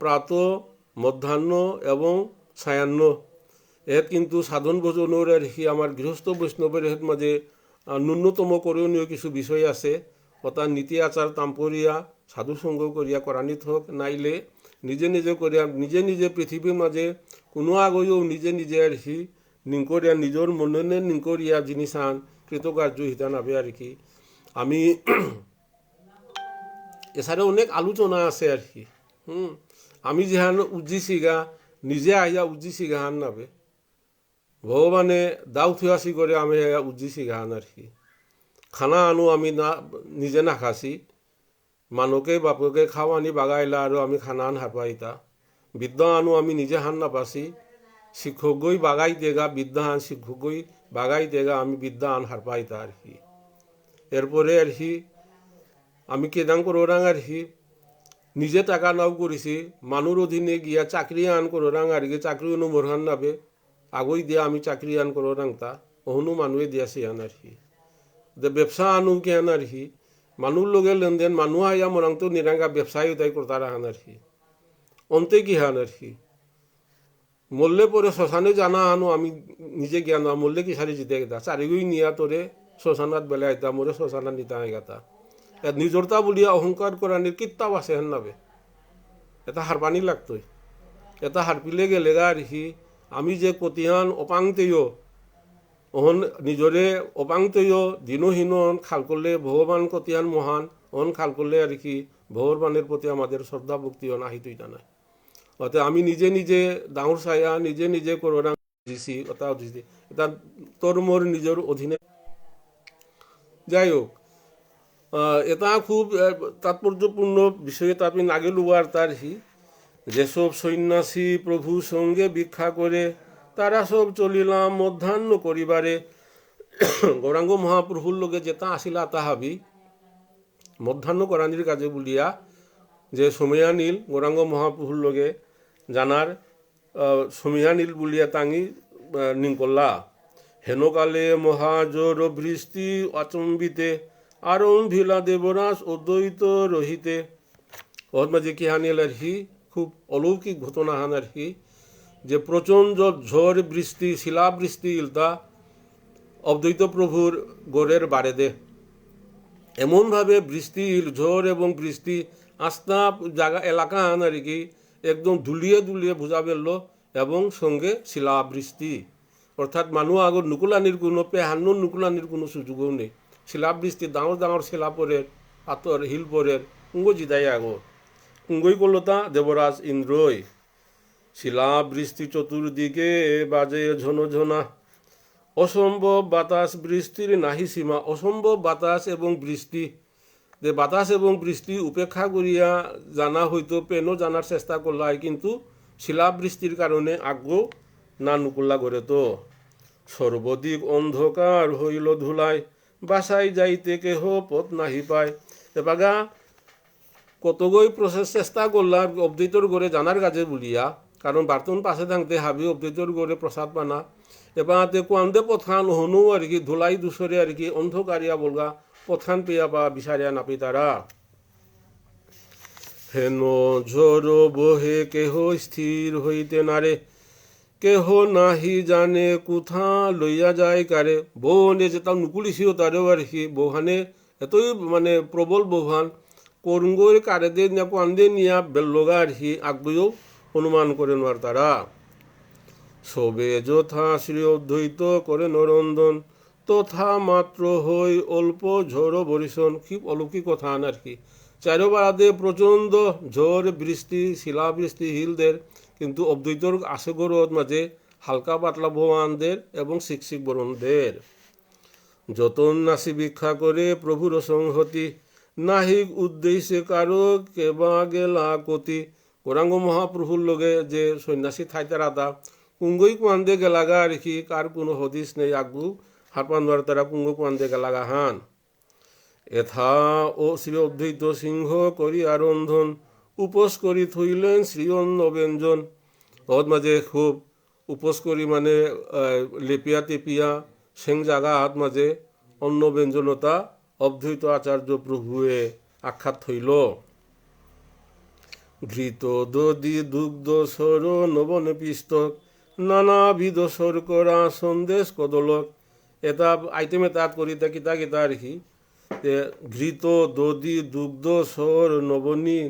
প্রাত মধ্যাহ্ন এবং সায়াহ্ন এর কিন্তু সাধন ভোজনের আর কি আমার গৃহস্থ বৈষ্ণবের এর মাঝে ন্যূনতম করণীয় কিছু বিষয় আছে অর্থাৎ নীতি আচার তাম্পরিয়া সাধুসঙ্গ করিয়া করানিত হোক নাইলে নিজে করিয়া নিজে পৃথিবীর মাঝে কোনো আগেও নিজে আর কি নিংকরিয়া নিজের মননে নিংকরিয়া জিনিস আন কৃতকার্য হিতা নাবে আর কি। আমি এছাড়া অনেক আলোচনা আছে আর কি। আমি যেহান উজ্জিছি গা নিজে আহিয়া উজ্জিছি গাহান নাবে ভগবানে দাও থুয়াছি করে আমি উজ্জিছি গাহান আর কি। খানা আনো আমি না নিজে নাখাছি মানুহকে বাপকে খাওয়ানি বাগাইলা আৰু আমি খানা আন হারপাইতা বিদ্যা আনো আমি নিজে হান নাপাছি শিক্ষক গই বাগাই দেগা বিদ্যা আন শিক্ষক গই বাগাই দেগা আমি বিদ্যা আন হারপাইতা আর কি। এরপরে আর কি আমি কেদাং করোরাং আর কি নিজে টাকা নাও করেছি মানুর অধীনে গিয়া চাকরি আন করোরাং আর কি চাকরি অনুমোরহান নাবে আগই দিয়া আমি চাকরি আন করোরাং তা অহনু মানুহে দিয়াছি আন আর কি। ব্যবসা আনু কে আন আর কি মানুষ লগে লেনদেন মানুষ আইয়া মরাং তো নিরাঙ্গা ব্যবসায়ী তাই করতে হান আর কি। অন্তে কি হান আর কি মরলে পরে শ্মশানে জানা আনো আমি নিজে জ্ঞান মরলে কি সারি জিতে গেতা চারিগই নিয়া তোরে শ্মশানাত বেলা আইতা মোরে শ্মশানাত নিতা গেতা নিজরতা বলিয়া অহংকার করানির কিতাব আছে হেন নাবে এটা হারপানি লাগতই এটা হারপিলে গেলে গা আর কি আমি যে কতিহান অপাংতেয় অহন নিজরে অপাংতেয় দিনহীন খাল করলে ভগবান কতিয়ান মহান অহন খাল করলে আর কি ভগবানের প্রতি আমাদের শ্রদ্ধা ভক্তি অনাহিতই নাই অর্থাৎ আমি নিজে নিজে ডাঙর ছায়া নিজে নিজে করোনা দিছি অতা দিছি এটা তোর মোর নিজের অধীনে। যাই হোক এটা খুব তাৎপর্যপূর্ণ বিষয়ে তো আপনি নাগে লুয়ার তার হি যেসব সন্ন্যাসী প্রভু সঙ্গে ভিক্ষা করে তারা সব চলিলাম মধ্যাহ্ন করিবারে। গৌরাঙ্গ মহাপ্রভুর লোকে যেটা আসিলা তাহাবি মধ্যাহ্ন করানির কাজে বলিয়া যে সময়া নীল গৌরাঙ্গ মহাপ্রভুর লোকে জানার সময়া নীল বলিয়া তাঙি নিংকল্লা হেনকালে মহাজোর বৃষ্টি আচম্বিতে আরম্ভিলা দেবরাজ অদ্বৈত রহিতে। ওর মাঝে কি হানিল আর কি খুব অলৌকিক ঘটনা হান আর কি যে প্রচণ্ড ঝড় বৃষ্টি শিলাবৃষ্টি ইলতা অদ্বৈত প্রভুর গোড়ের বাড়ে দে এমনভাবে বৃষ্টি ঝড় এবং বৃষ্টি আস্তা জায়গা এলাকা হান আর কি একদম দুলিয়ে দুলিয়ে ভুজা বেরল এবং সঙ্গে শিলাবৃষ্টি অর্থাৎ মানুষ আগর নুকুলানির কোনো পেহান্নুর নুকুলানির কোনো সুযোগও নেই। শিলাবৃষ্টি ডাঙর ডাঙর শিলা পরের পাথর হিল পরের কুঙ্গ জিদাই আগর কুঙ্গই করল তা দেবরাজ ইন্দ্রই। শিলাবৃষ্টি চতুর্দিকে বাজে ঝনঝনা অসম্ভব বাতাস বৃষ্টির নাহি সীমা। অসম্ভব বাতাস এবং বৃষ্টি যে বাতাস এবং বৃষ্টি উপেক্ষা করিয়া জানা হয়তো পেনও জানার চেষ্টা করলাই কিন্তু শিলাবৃষ্টির কারণে আগ্রহ না নুকুল্লা করে তো সর্বদিক অন্ধকার হইল ধুলাই বাসায় যাইতে কেহ পথ নাহি পায়। এবাগা কতগই প্রসেস চেষ্টা করলাম অদ্বৈতর গড়ে জানার কাজে বলিয়া কারণ বার্তন পাশে থাকতে হাবি অদ্বৈতর গড়ে প্রসাদ পানা এবারে কোয়ান্দে পথখান হনু আর কি ধুলাই দুসরে আর কি অন্ধকারিয়া বলগা পথখান পেয়া বা বিচারিয়া নাপি তারা। হেন ঝড় বহে কেহ স্থির হইতে নারে কেহ নাহি জানে কোথা লইয়া যায় কারে। বৌহানে যেটা নুকুলিছিও তারেও আর কি বৌহানে এতই মানে প্রবল বৌহান করঙ্গই কারে দে নিয়া কোয়ান্দে নিয়া বেললগা আর কি আগবেও অনুমান করে নোয়ার তারা। সবে যথা শ্রী অদ্বৈত করে নরন্দন তথা মাত্র হই অল্প ঝড় বরিশন। খুব অলৌকিক কথা আর কি চারোবারাদে প্রচণ্ড ঝড় বৃষ্টি শিলাবৃষ্টি হিলদের কিন্তু অদ্বৈতর আশেগরত মাঝে হালকা পাতলা ভগবানদের এবং শিক্ষিক বরণদের। যতন নাসি ভিক্ষা করে প্রভুর সংহতি নাহিক উদ্দেশ্যে কারো কেবা গেলা কতি। গৌরাঙ্গ মহাপ্রভুর লগে যে সন্ন্যাসী থাইতে রাধা কুঙ্গই কুয়ান্দে গেলাগা আর কি কার কোনো হদিস নেই আগু হারপান্দার তারা কুঙ্গ কুয়ান্দে গেলাগা হান। এথা ও শ্রী অদ্বৈত সিংহ করি আরন্ধন উপোস করি থইলেন শ্রী অন্ন ব্যঞ্জন। ওর মাঝে খুব উপোস করি মানে লেপিয়া টেপিয়া সেং জাগা হাত মাঝে অন্ন ব্যঞ্জনতা অদ্বৈত আচার্য প্রভুয়ে আখ্যাত হইল। ঘৃত দধি দুগ্ধ সর নবন পিস্তক নানাবিধ শর্করা সন্দেশ কদলক। এটা আইটেমে তাত করি তা কিতা কিতা আর কি ঘৃত দধি দুগ্ধ সর নবনী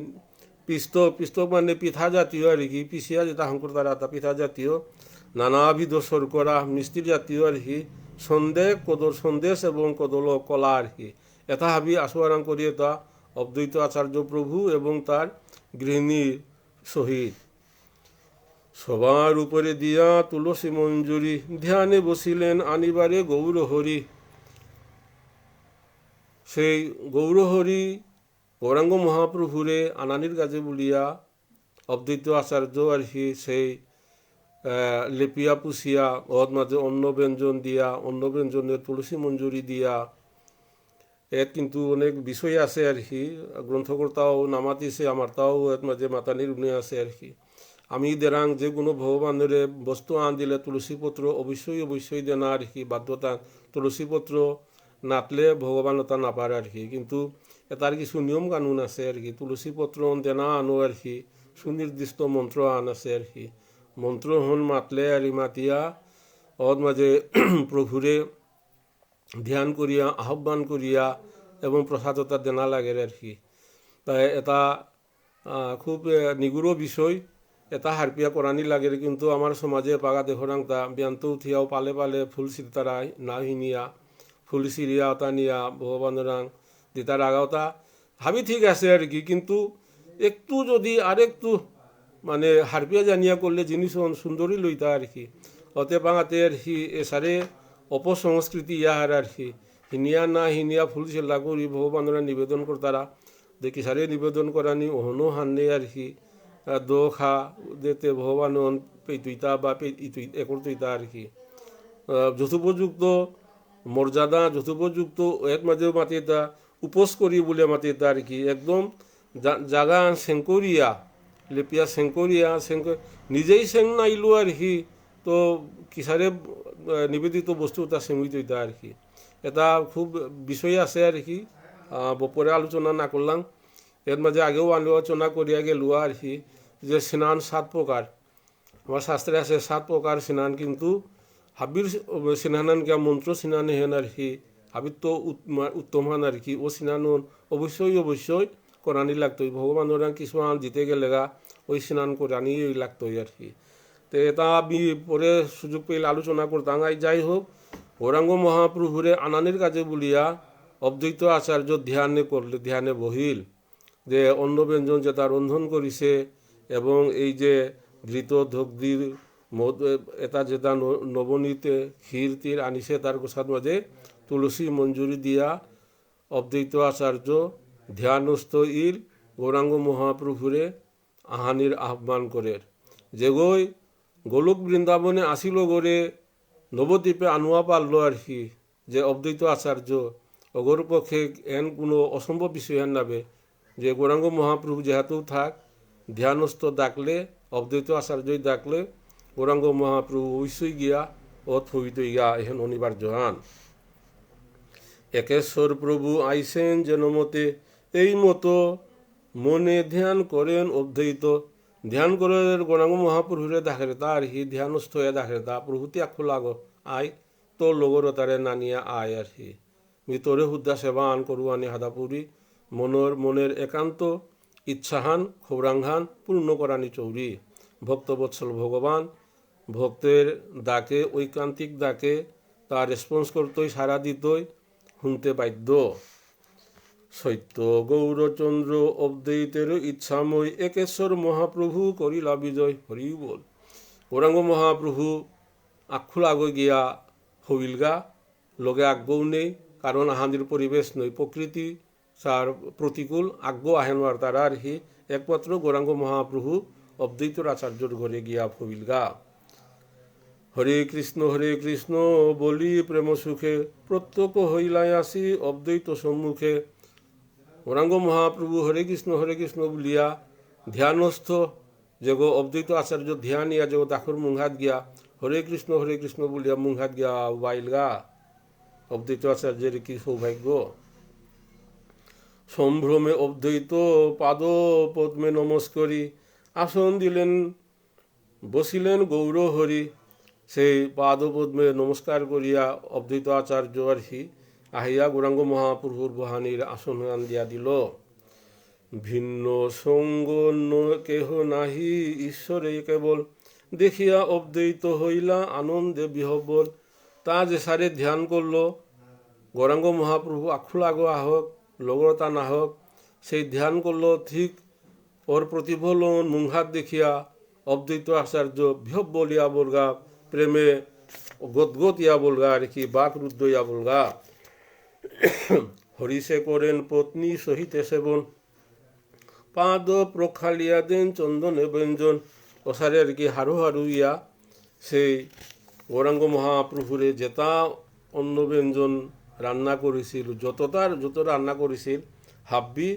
পিস্তক পিস্তক মানে পিঠা জাতীয় আর কি পিছিয়া যেটা শঙ্কর তারা পিঠা জাতীয় নানাবিধ শর্করা মিষ্টি জাতীয় আর কি সন্দেশ এবং কদল কলা আর কি এটা হাবি আশোয়ারাং করি এটা অদ্বৈত আচার্য প্রভু এবং তার গৃহিণীর সহিত। সবার উপরে দিয়া তুলসী মঞ্জুরি, ধ্যানে বসিলেন আনিবারে গৌরহরি। সেই গৌরহরি গৌরাঙ্গ মহাপ্রভুরে আনানির কাজে বলিয়া অদ্বৈত আচার্য আর কি সেই লেপিয়া পুষিয়া ওর মাঝে অন্ন ব্যঞ্জন দিয়া, অন্ন ব্যঞ্জনের তুলসী মঞ্জুরি দিয়া। এর কিন্তু অনেক বিষয় আছে আর কি, গ্রন্থকর্তাও নামাতিছে, আমার তাও এর মাঝে মাতানির উনি আছে আর কি। আমি দেরাং যে কোনো ভগবানের বস্তু আন দিলে তুলসীপত্র অবশ্যই দেনা আর কি, বাধ্যতা। তুলসীপত্র নাতলে ভগবানতা নাপারে আর কি, কিন্তু তার কিছু নিয়ম কানুন আছে আর কি। তুলসীপত্র দেনা আনো আর কি, সুনির্দিষ্ট মন্ত্র আন আছে আর কি। মন্ত্র হন মাতলে আর মাতিয়া ওর মাঝে প্রভুরে ধ্যান করিয়া আহ্বান করিয়া এবং প্রসাদতা দেনা লাগে আর কি। তাই এটা খুব নিগুড় বিষয়, এটা হারপিয়া করানি লাগে, কিন্তু আমার সমাজে পাগা দেখরাং তা ব্যান্ত উঠিয়াও পালে পালে ফুল সিরতারা না হিনিয়া ফুল সিরিয়া ওটা নিয়া ভগবানরাং দিতার আগাওতা ভাবি ঠিক আছে আর কি, কিন্তু একটু যদি আরেকটু মানে হারপিয়া জানিয়া করলে জিনিস সুন্দরই লইতা আর কি। অতে পাঙাতে আর কি এসারে অপসংস্কৃতি ইয়াহার আর কি, হিনিয়া না হিনিয়া ফুল চেল্লা করি ভগবানরা নিবেদন করতারা দেখি সারে নিবেদন করানি ওহনো হান্নে আর কি দো খা দেতে ভগবান পেতুইতা বা একর তুইতা আর কি। যথোপযুক্ত মর্যাদা যথোপযুক্ত এর মাঝেও মাতিতা উপোস করি বলে মাতিতা আর কি। একদম জাগা সেঙ্করিয়া লেপিয়া সেঙ্করিয়া নিজেই সেং নাইলো আর কি, তো কিসারে নিবেদিত বস্তু তা সেঙ্গুই তৈতা আর কি। এটা খুব বিষয় আছে আর কি, বপরে আলোচনা না করলাম। এর মাঝে আগেও আলোচনা করিয়া গেল আর কি, যে স্নান 7 প্রকার। আমার শাস্ত্রে আছে 7 প্রকার স্নান, কিন্তু হাবির স্নানান কে মন্ত্র স্নান হেন আর কি, হাবির তো উত্তম হান আর কি। ও স্নান অবশ্যই করানি লাগতোই, ভগবানরা কিছুমান দিতে গেলে গা ওই স্নান করানি লাগতোই আর কি। তো এটা আমি পরে সুযোগ পেলে আলোচনা করতাম। যাই হোক, গৌরাঙ্গ মহাপ্রভুরে আনানির কাজে বলিয়া অদ্বৈত আচার্য ধ্যানে বহিল, যে অন্ন ব্যঞ্জন যেটা রন্ধন করিছে এবং এই যে ঘৃত দগ্ধির এটা যেটা নবনীতে ক্ষীর তীর আনিছে তার গোসাদ মাঝে তুলসী মঞ্জুরি দিয়া অদ্বৈত আচার্য ধ্যানস্থ ইল গৌরাঙ্গ মহাপ্রভুরে আহানির আহ্বান করে। যেগই গোলক বৃন্দাবনে আসিল গড়ে নবদ্বীপে আনুয়া পারল আর কি, যে অদ্বৈত আচার্য অগর পক্ষে এন কোনো অসম্ভব বিষয় হেন নাবে, যে গৌরাঙ্গ মহাপ্রভু যেহেতু থাক ধ্যানস্থ ডাকলে অদ্বৈত আচার্যই ডাকলে গৌরাঙ্গ মহাপ্রভু অবশ্যই গিয়া অথইত ইয়া এহেন অনিবার্য হান। একেশ্বর প্রভু আইসেন যেন মতে এই মতো মনে ধ্যান করেন অদ্বৈত। ধ্যান করে গৌরাঙ্গ মহাপ্রভুরে দেখে তা আর হি ধ্যানস্থ হয়ে দেখে তা প্রভু ত্যাগ লাগ আয় তোর লগর তারে নানিয়া আয় আর হি ভিতরে হুদ্দা সেবা আন করুয়ানি হাদাপুরি মনের একান্ত ইচ্ছাহান খৌরাংহান পূর্ণ করানি চৌরি। ভক্তবৎসল ভগবান ভক্তের ডাকে ঐকান্তিক ডাকে তার রেসপন্স করতই সারা দিতই শুনতে বাধ্য। সত্য গৌরচন্দ্র অদ্বৈতের ইচ্ছাময় একেশ্বর মহাপ্রভু করিলা বিজয় হরি বল। গৌরাঙ্গ মহাপ্রভু আখুল আগে গিয়া হইলগা লগে আজ্ঞও নেই, কারণ আহাদির পরিবেশ নই, প্রকৃতি তার প্রতিকূল আজ্ঞ আহেনবার তারা আর হি একমাত্র গৌরাঙ্গ মহাপ্রভু অদ্বৈতর আচার্যর ঘরে গিয়া হইলগা। হরে কৃষ্ণ বলি প্রেম সুখে প্রত্যক্ষ হইলাই আসি অদ্বৈত সম্মুখে। গৌরাঙ্গ মহাপ্রভু হরে কৃষ্ণ বলিয়া ধ্যানস্থ যে গো অদ্বৈত আচার্য ধ্যান ইয়া যে দাখর মুংহাত গিয়া হরে কৃষ্ণ বলিয়া মুংহাত গিয়া বাইলগা। অদ্বৈত আচার্যের কি সৌভাগ্য। সম্ভ্রমে অদ্বৈত পাদ পদ্মে নমস্করি আসন দিলেন বসিলেন গৌর হরি। সেই পাদপদ্মে নমস্কার করিয়া অদ্বৈত আচার্য আর কি আহিয়া গৌরাঙ্গ মহাপ্রভুর বহানির আসন দিয়া দিল। ভিন্ন সঙ্গ কেহ নাহি ঈশ্বরে কেবল দেখিয়া অবদৈত হইলা আনন্দে বিহবল। তা যে সারে ধ্যান করলো গৌরাঙ্গ মহাপ্রভু আখুলাগো আহক লগরতা নাহক, সেই ধ্যান করলো ঠিক ওর প্রতিফলন মুংহাত দেখিয়া অবদৈত আচার্য বিহব বলিয়া বলগা, প্রেমে গদগদ ইয়া বলগা আর কি, বাক রুদ্ধ ইয়া বলগা। হরিষে করেন পত্নী সহিতে সেবন, পাদ প্রক্ষালিয়া দেন চন্দনে ব্যঞ্জন। ওসারে আর কি হারু হারু ইয়া সেই গৌরাঙ্গ মহাপ্রভুরে যেটা অন্ন ব্যঞ্জন রান্না করেছিল, যত রান্না করেছিল হাব্বি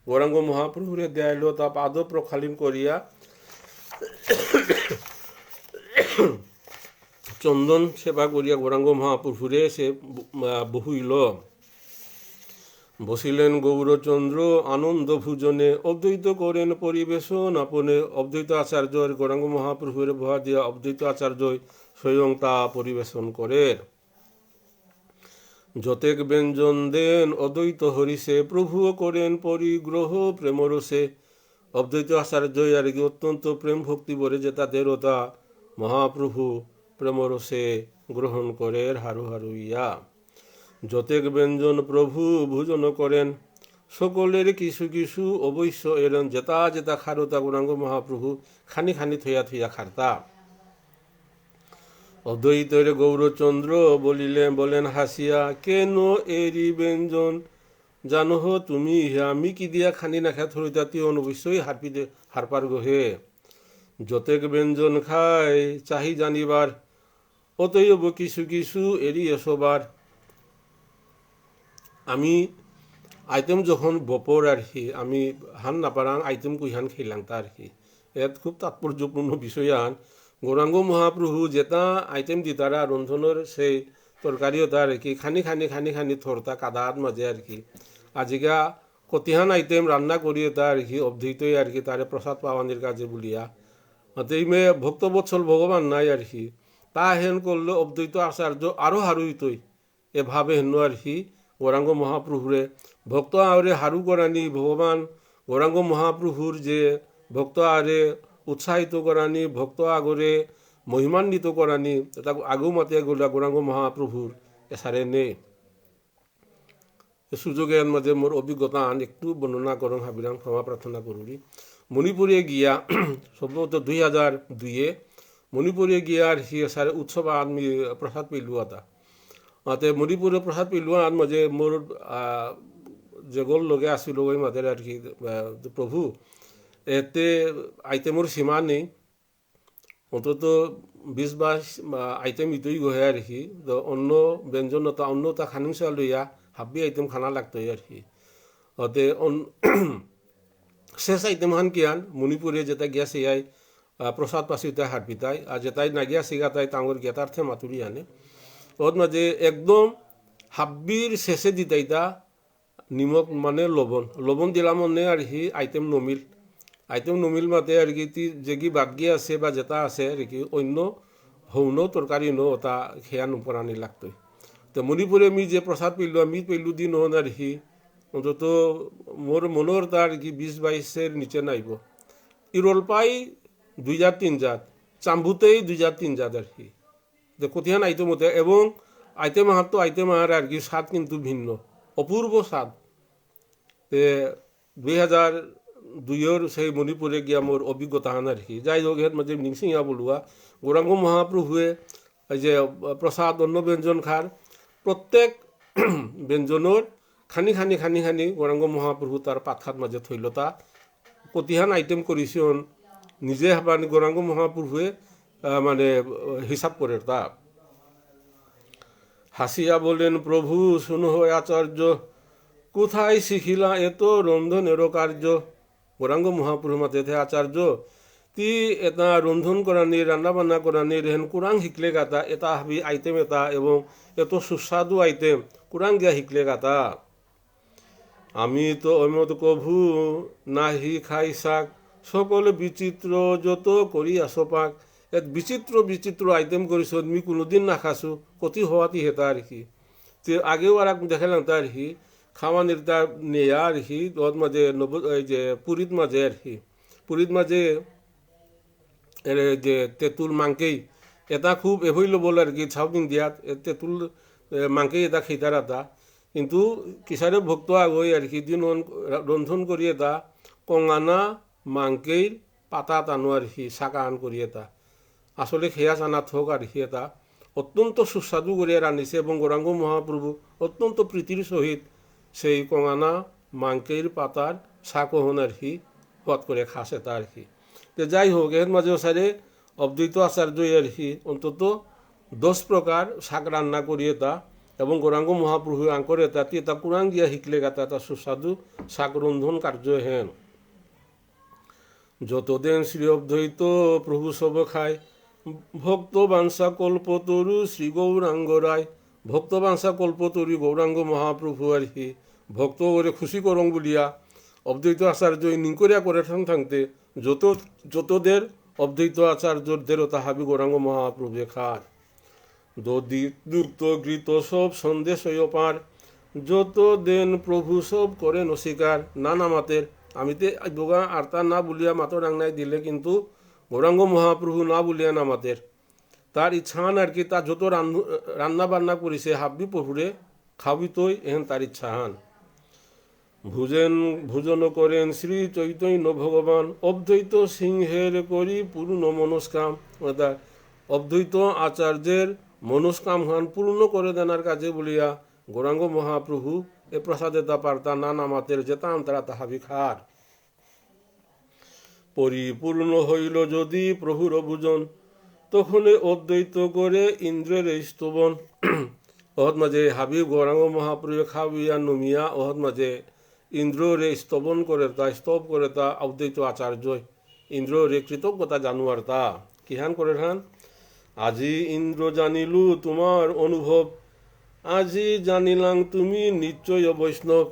গৌরাঙ্গ মহাপ্রভুরে দেয়াইল, তা পাদ প্রক্ষালীন করিয়া চন্দন সেবা করিয়া গৌরাঙ্গ মহাপ্রভুরে সে বহিল। বসিলেন গৌরচন্দ্র আনন্দ ভোজনে, অদ্বৈত করেন পরিবেশন আপনে। অদ্বৈত আচার্য গৌরাঙ্গ মহাপ্রভুরে বহা দিয়া অদ্বৈত আচার্য স্বয়ং তা পরিবেশন করেন। যতেক ব্যঞ্জন দেন অদ্বৈত হরিষে, প্রভুও করেন পরিগ্রহ প্রেমরসে। অদ্বৈত আচার্য আর কি অত্যন্ত প্রেম ভক্তি বলে যে তাদেরও তা মহাপ্রভু প্রেমরসে গ্রহণ করেন হারু হারু ইয়া। যতেক ব্যঞ্জন প্রভু ভোজন করেন, সকলের কিছু কিছু অবশ্য এলেন। যেতা যেতা খারতা গৌরাঙ্গ মহাপ্রভু খানি খানি থইয়া থইয়া খারতা। অদ্বৈতের গৌরচন্দ্র বলেন হাসিয়া, কেন এরি ব্যঞ্জন জানো তুমি ইহা, আমি কি দিয়া খানি না খা থরিতা তিয়ন অবশ্যই হারপার গহে। যতেক ব্যঞ্জন খায় চাহি জানিবার, অতএব কিছু কিছু এরি এসবার। আমি আইটেম যখন বপর আর কি আমি হান নাপারাং আইটেম কুইহান খেলাং তা আর কি, এত খুব তাৎপর্যপূর্ণ বিষয় আন গৌরাঙ্গ মহাপ্রভু যেটা আইটেম দিতারা রন্ধনের সেই তরকারিও তার আর কি খানি খানি খানি খানি থরতা কাদার মাঝে আর কি আজিকা কতিহান আইটেম রান্না করিয়ে তা আর কি অবধৃতই আর কি তারে প্রসাদ পাওয়ানির কাজে বলিয়া অতএমে ভক্তবৎসল ভগবান নাই আর কি তা হেন করলে অবদ্বৈত আচার্য আরও হারুইতই এভাবে হেন আর কি গৌরাঙ্গ মহাপ্রভুরে ভক্ত আরে হারু করানি ভগবান গৌরাঙ্গ মহাপ্রভুর যে ভক্ত আরে উৎসাহিত করানি ভক্ত আগরে মহিমান্বিত করানি তাকে আগেও মাতে গলা গৌরাঙ্গ মহাপ্রভুর এসারে নেই। সুযোগের মাঝে মোর অভিজ্ঞতা আন একটু বর্ণনা করুন হাবিরাম ক্ষমা প্রার্থনা করুরি। মণিপুরে গিয়া সম্ভবত 2002 মণিপুরে গিয়া আর সি এসারে উৎসব আমি প্রসাদ পেলু আতা মাতে মণিপুরে প্রসাদ পেলু আন মাঝে মোর যে গোল লগে আসিল ওই মাঝে আর কি প্রভু এতে আইটেমর সীমা নেই অন্তত 20-22 আইটেম ইতই গহে আর কি অন্য ব্যঞ্জনতা অন্যতা খানিংসা লইয়া হাব্বি আইটেম খানা লাগতোই আর কি অতে শেষ আইটেম খান কিয়ান মণিপুরে যেটা গিয়াছে ইয়াই প্রসাদ পাশিতাই হাট পিতাই আর যেটাই না গিয়া সিগা তাই তাঙ্গর গেতার্থে মাতুরি আনে ওর মাঝে একদম হাব্বির শেষে দিতাইতা নিমক মানে লবণ দিলাম মনে আর কি আইটেম নমিল মাতে আর কি যেগি বাগি আছে বা যেটা আছে আর কি অন্য হৌন তরকারি নো ওটা খেয়া নুপরানি লাগতোই তো মণিপুরে আমি যে প্রসাদ পেলু দিন হন আর কি অন্তত মোর মনের তার কি 20-22 নিচে নাইব ইরল পাই 2,000-3 জাত চাম্বুতেই 2,000-3 জাত আর কি যে কঠিয়ান আইটেম হতে এবং আইটেম আহার তো আইটেম আহার আর কি স্বাদ কিন্তু ভিন্ন অপূর্ব স্বাদ 2002 সেই মণিপুরে গিয়া মোর অভিজ্ঞতা হান আর কি যাই হোক এর মাঝে নিংসিঙা বলুয়া গৌরাঙ্গ মহাপ্রভুয়ে যে প্রসাদ অন্ন ব্যঞ্জন খার প্রত্যেক ব্যঞ্জনের খানি খানি খানি খানি গৌরাঙ্গ মহাপ্রভু তার পাতখাত মাঝে থইলতা কতিহান আইটেম করিছন নিজে হাবানি গৌরাঙ্গ মহাপ্রভুয়ে মানে হিসাব করে তা হাসিয়া বলেন প্রভু শুনো আচার্য কোথায় শিখিলা এত রন্ধনেরও কার্য গৌরাঙ্গ মহাপ্রভু মাতে আচার্য তি এটা রন্ধন করানি রান্না বান্না করানি রেহেন কুরাং শিখলে গাতা এটা হাবি আইটেম এটা এবং এত সুস্বাদু আইটেম কুরাং গিয়া শিখলে গাতা আমি তো অমত কভু নাহি খাই শাক সকলে বিচিত্র যত করি আসো পাক এত বিচিত্র আইটেম করিস আমি কোনোদিন না খাসু কতি হওয়াতি হেতা আর কি আগেও আর দেখালাম তা আর কি খাওয়ানির তা নেয়া আর কি ওর মাঝে এই যে পুরীত মাঝে আর কি পুরীত মাঝে এর যে তেঁতুল মাংকেই এটা খুব এভেইলেবল আর কি সাউথ ইন্ডিয়াত তেঁতুল মাংকেই এটা খেতার এটা কিন্তু কিসারে ভক্ত আগই আর কি দিন রন্ধন করি এটা কঙানা মাংকেইর পাতা টানো আর কি চাকা আন করি এটা আসলে খেয়া চানা থোক আর কি এটা অত্যন্ত সুস্বাদু করে রাঁধিছে এবং গৌরাঙ্গ মহাপ্রভু অত্যন্ত প্রীতির সহিত সেই কঙানা মাংকেইর পাতার শাকহন আর কি হত করে খাস এটা আর কি তো যাই হোক এর মাঝেও সারে অদ্বৈত আচার্য আর কি অন্তত 10 প্রকার শাক রান্না করি এটা এবং গৌরাঙ্গ মহাপ্রভু আঙ্করে তাতে এটা কোরআন গিয়া শিখলে গাতা এটা সুস্বাদু শাক রন্ধন কার্য হেন যতদিন শ্রী অদ্বৈত প্রভু সব খায় ভক্ত বাঞ্ছা কল্পতরু শ্রী গৌরাঙ্গ রায় ভক্ত বাঞ্ছা কল্পতরু গৌরাঙ্গ মহাপ্রভু আর কি ভক্ত করে খুশি করং বলিয়া অদ্বৈত আচার্য নিঙ্করিয়া করে থাকতে যতদের অদ্বৈত আচার্যদেরও তাহাবি গৌরাঙ্গ মহাপ্রভু খার দধি দুগ্ধ ঘৃত সব সন্দেশ পার যত দেন প্রভু সব করেন অস্বীকার না নামাতের আমিতে বোগা আর্তা না বলিয়া মাতো রাংনাই দিলে কিন্তু গৌরাঙ্গ মহাপ্রভু না বলিয়া নামাতের তার ইচ্ছান আর কি তা যত রান্না বান্না করিছে হাবি প্রভুরে খাবিতই এহেন তার ইচ্ছাহান ভোজন করেন শ্রী চৈতন্য ভগবান অদ্বৈত সিংহের করি পূর্ণ মনস্কাম অর্থাৎ অদ্বৈত আচার্যের মনস্কাম হান পূর্ণ করে দেনার কাজে বলিয়া গৌরাঙ্গ মহাপ্রভু এ প্রসাদেতা পার্তা না নামাতের যেতাম তারা তাহাবি খার পরিপূর্ণ হইল যদি প্রভুর ভোজন তখনই অদ্বৈত করে ইন্দ্রের স্তবন অহত মাঝে হাবিব গৌরাঙ্গ মহাপ্রভু খাবিয়া নমিয়া অহত মাঝে ইন্দ্ররে স্তবন করে তা স্তব করে তা অদ্বৈত আচার্য ইন্দ্ররে কৃতজ্ঞতা জানুয়ার তা কিহান করে হান আজি ইন্দ্র জানিলু তোমার অনুভব আজি জানিলাম তুমি নিশ্চয় বৈষ্ণব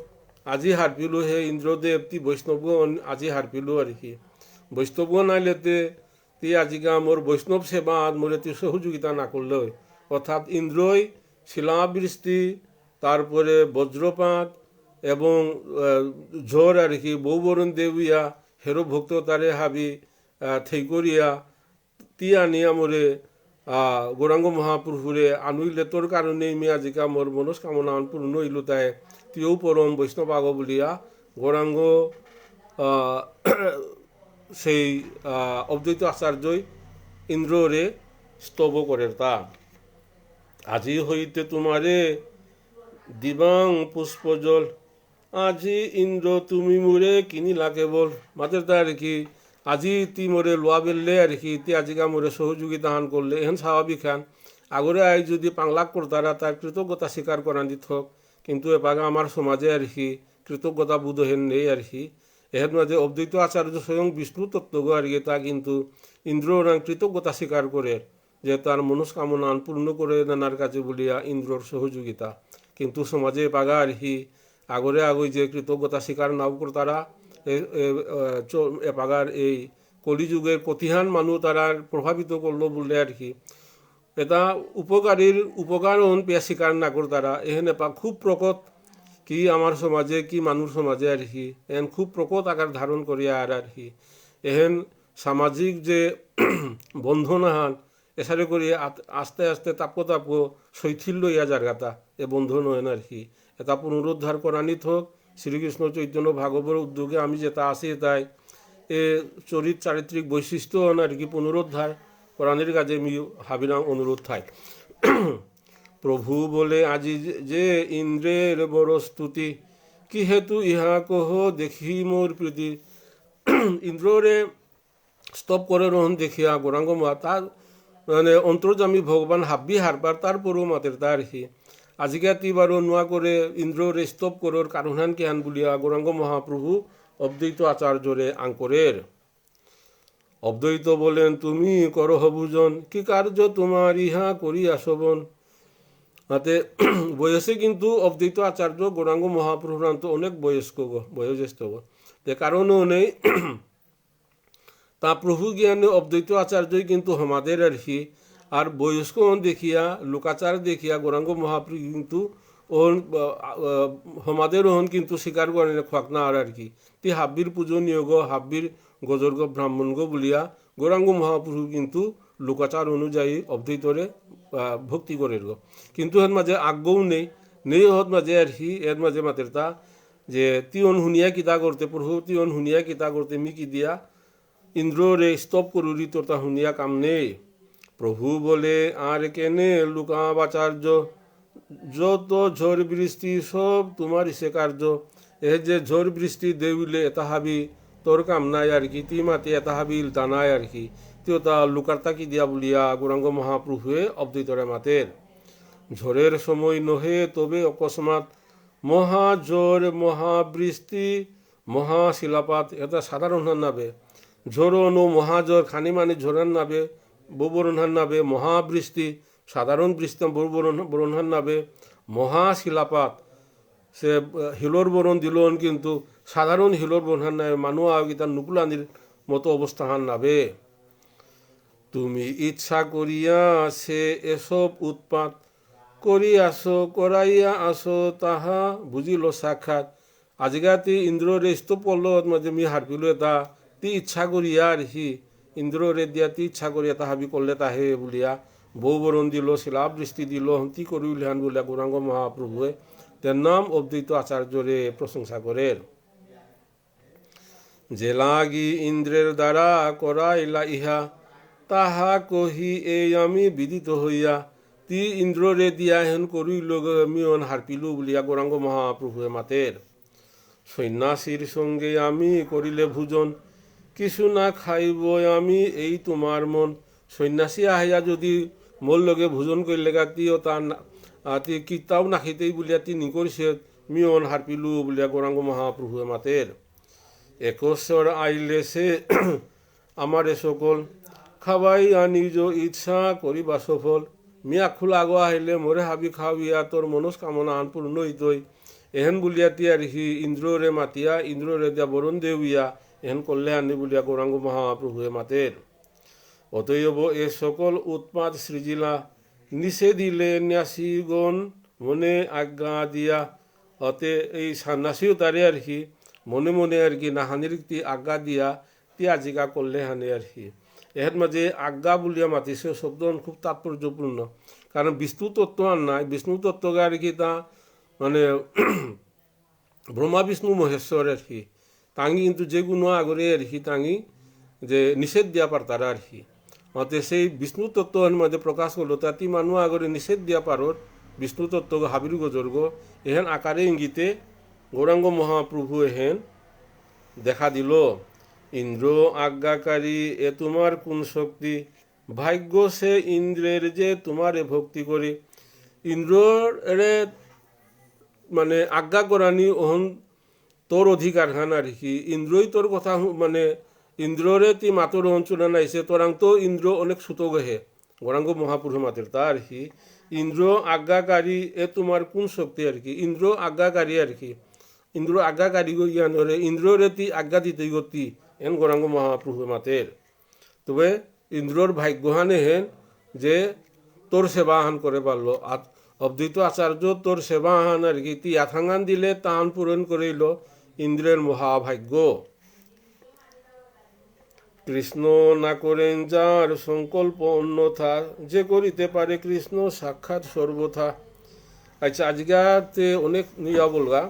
আজি হারপিলু হে ইন্দ্রদেব তি বৈষ্ণবগণ আজি হারপিলু আর কি বৈষ্ণবগণ আইলেতে তি আজিকা মোর বৈষ্ণব সেবা মোরে তি সহযোগিতা না করলে অর্থাৎ ইন্দ্রই শিলাবৃষ্টি তারপরে বজ্রপাত এবং ঝড় আর কি বৌবরণ দেবিয়া হেরো ভক্ত তারে হাবি থেই করিয়া তি আনিয়া মোরে গৌরাঙ্গ মহাপ্রভুরে আনুইলে তোর কারণে মিয়া জিকা মোর মনস্কামনা পূর্ণ হইল তাই তিও পরম বৈষ্ণব আগ বলিয়া গৌরাঙ্গ সেই অদ্বৈত আচার্যই ইন্দ্ররে স্তব করে তা আজি হইতে তোমারে দিবাং পুষ্পজল আজি ইন্দ্র তুমি মোরে কিনিলা কেবল মাতের তা আর কি আজি তি মোরে লোয়া বেললে আর কি তি আজিকা মোরে সহযোগিতা হান করলে এহেন স্বাভাবিক হান আগরে আই যদি পাংলাক করতারা তার কৃতজ্ঞতা স্বীকার করান দিত হোক কিন্তু এপাগা আমার সমাজে আর কি কৃতজ্ঞতা বোধ হেন নেই আর কি এহেন মাঝে অদ্বৈত আচার্য স্বয়ং বিষ্ণু তত্ত্বগ আর কি তা কিন্তু ইন্দ্র কৃতজ্ঞতা স্বীকার করে যে তার মনস্কামনা পূর্ণ করে নানার কাছে বলিয়া ইন্দ্রর সহযোগিতা কিন্তু সমাজে পাগা আর কি আগরে আগই যে কৃতজ্ঞতা স্বীকার নাও করতারা এপাগার এই কলিযুগের কতিহান মানুষ তারা প্রভাবিত করলো বললে আর কি এটা উপকারীর উপকার পেয়া স্বীকার না করতারা এহেন এপা খুব প্রকট কি আমার সমাজে কি মানুষ সমাজে আর কি এহেন খুব প্রকট আকার ধারণ করিয়া আর কি এহেন সামাজিক যে বন্ধন হান এসারে করিয়া আস্তে আস্তে তাপো তাপো শৈথিল্য ইয়া জায়গাটা এ বন্ধন হয় আর কি এটা পুনরুদ্ধার করানিত হোক শ্রীকৃষ্ণ চৈতন্য ভাগবত উদ্যোগে আমি যেটা আছি তাই এ চারিত্রিক বৈশিষ্ট্য আর কি পুনরুদ্ধার করানির কাজে আমি হাবিরাম অনুরোধ থাই প্রভু বলে আজি যে ইন্দ্রের বড় স্তুতি কি হেতু ইহা কহ দেখি মোর প্রীতি ইন্দ্ররে স্তব করে রহন দেখিয়া গৌরাঙ্গ মা তার মানে অন্তর্জামী ভগবান হাব্বি হারবার তারপরও মাতের তার হি আজিকা তিবারও নোয়া করে ইন্দ্ররে স্তব করর কারণান কিহান বলিয়া গৌরাঙ্গ মহাপ্রভু অদ্বৈত আচার্যরে আঙ্করের অদ্বৈত বলেন তুমি করহ ভোজন কি কার্য তোমার ইহা করি আসবন হাতে বয়সে কিন্তু অদ্বৈত আচার্য গৌরাঙ্গ মহাপ্রভুরান্ত অনেক বয়স্ক বয়োজ্যেষ্ঠ তে কারণও নেই তা প্রভু জ্ঞানে অদ্বৈত আচার্যই কিন্তু আমাদের আর কি আর বয়স্ক দেখিয়া লোকাচার দেখিয়া গৌরাঙ্গ মহাপ্রভু কিন্তু আমাদের হন কিন্তু স্বীকার করেন খাক না আর কি তি হাব্বির পূজনীয় হাব্বির গজর্গ ব্রাহ্মণগ বলিয়া গৌরাঙ্গ মহাপ্রভু কিন্তু লোকাচার অনুযায়ী অদ্বৈতরে ভক্তি করে গো, কিন্তু এর মাঝে আজ্ঞাও নেই হত মাঝে আর কি এর মাঝে মাতের তা যে তিয়ন হুনিয়া কিতা করতে প্রভু তিয়ন হুনিয়া কিতা করতে মিকি দিয়া ইন্দ্র রে স্তব করুরি তোর তা হুনিয়া কাম নেই। প্রভু বলে আর কেনে লুকাবাচার্য, যত ঝড় বৃষ্টি সব তোমার সে কার্য। এ যে ঝড় বৃষ্টি দেউলে এটা হাবি তোর কাম নাই আর কি, তি মাতি এটা হাবিল তা নাই আর কি, তিও তা লুকার তাকি দিয়া বলিয়া গৌরাঙ্গ মহাপ্রভুয়ে অদ্বৈতরে মাতের। ঝড়ের সময় নহে তবে অকস্মাৎ মহাঝড় মহাবৃষ্টি মহাশিলাপাত, এটা সাধারণ নাবে ঝোরন ও মহাঝড় খানি মানে ঝোরান নাবে বরণহান নাবে, মহাবৃষ্টি সাধারণ বৃষ্টি বরণহান নাবে, মহাশিলাপাত সে হিলোর বরণ দিলন কিন্তু সাধারণ হিলোর বরণহান নাবে, মানুষ আগিতার নুকুলানির মতো অবস্থাহান নাবে। তুমি ইচ্ছা করিয়া সে এসব উৎপাত করাইয়া আসো তাহা বুঝিল সাক্ষাৎ। আজগাতি ইন্দ্র রে স্তব করলো মাঝে মি হারপিল এটা তি ইচ্ছা করিয়া আর হি ইন্দ্র রে দিয়া তি ইচ্ছা করিয়া তাহাবি করলে তাহে বলিয়া বৌ বরণ দিল শিলাবৃষ্টি দিল হন্তি করিলেন বলিয়া গৌরাঙ্গ মহাপ্রভুয়ে তার নাম অদ্বৈত আচার্যরে প্রশংসা করেন। যে লাগি ইন্দ্রের দ্বারা করাইলা ইহা তাহা কহি এই আমি বিদিত হইয়া, তি ইন্দ্র রে দিয়া হেন করিল মিয়ন হারপিলু বলিয়া গৌরাঙ্গ মহাপ্রভুয়ে মাতের। সন্ন্যাসীর সঙ্গে আমি করিলে ভোজন কিছু না খাইব আমি এই তোমার মন। সন্ন্যাসী আহিয়া যদি মোর লগে ভোজন করলে তিও তার তি কিতাও নাখিতেই বলিয়া তি নিকরিছে মিয়ন হারপিলু বলিয়া গৌরাঙ্গ মহাপ্রভুয়ে মাতের। একশ্বর আইলে সে আমারে সকল খাবাইয়া নিজ ইচ্ছা করিবা সফল। মিয়া খোলা আগো আহিলে মোরে হাবি খাওয়িয়া তোর মনস্কামনা আন পূর্ণ হইতই। এহেন বলিয়া তিয়ার হি ইন্দ্ররে মাতিয়া ইন্দ্ররে দিয়া বরণ দেউইয়া এহেন করলে আনি বলিয়া গৌরাঙ্গ মহাপ্রভুয়ে মাতের। অতএব এ সকল উৎপাত সৃজিলা নিষে দিলে ন্যাসীগণ মনে আজ্ঞা দিয়া। অতে এই সন্ন্যাসীও তারে আর কি মনে মনে আর কি নাহানির তি আজ্ঞা দিয়া তি আজিকা করলে হানে আর কি। এর মাঝে আজ্ঞা বলিয়া মাতিছে শব্দ খুব তাৎপর্যপূর্ণ, কারণ বিষ্ণু তত্ত্ব আর নাই। বিষ্ণু তত্ত্বকে আর কি তা মানে ব্রহ্মা বিষ্ণু মহেশ্বর আর কি তাঙ্গি কিন্তু যে গুণ আগরে আর কি তাঙ্গি যে নিষেধ দিয়া পারতারা আর কি। মতে সেই বিষ্ণু তত্ত্বের মধ্যে প্রকাশ করলো তাতি মানুষ আগরে নিষেধ দিয়া পারত বিষ্ণু তত্ত্ব হাবির গজর্গ এহেন আকারে ইঙ্গিতে গৌরাঙ্গ মহাপ্রভু এহেন দেখা দিল। ইন্দ্র আজ্ঞাকারী এ তোমার কোন শক্তি, ভাগ্য সে ইন্দ্রের যে তোমারে ভক্তি করে। ইন্দ্রে মানে আজ্ঞা করানি ওহন তোর অধিকার খান আর কি। ইন্দ্রই তোর কথা মানে ইন্দ্ররে তি মাতর অঞ্চলে নাইছে তোরাং তো ইন্দ্র অনেক সুতো গহে গৌরাঙ্গ মহাপুরুষ মাতের তা আর কি। ইন্দ্র আজ্ঞাকারী এ তোমার কোন শক্তি আর কি। ইন্দ্র আজ্ঞাকারী আর কি, ইন্দ্র আজ্ঞাকারী জ্ঞানরে ইন্দ্ররে তি আজ্ঞা দিতে গতি এন গৌরাঙ্গ মহাপ্রভু মাতের। তবে ইন্দ্রর ভাগ্যহানে হেন যে তোর সেবাহান করে পারলো। অদ্বৈত আচার্য তোর সেবাহান আর কি তি আথাঙ্গান দিলে তান পূরণ করিল ইন্দ্রের মহাভাগ্য। কৃষ্ণ না করেন যার সংকল্প অন্যথা, যে করিতে পারে কৃষ্ণ সাক্ষাৎ সর্বথা। আচ্ছা আজকে অনেক ইয়া বলগা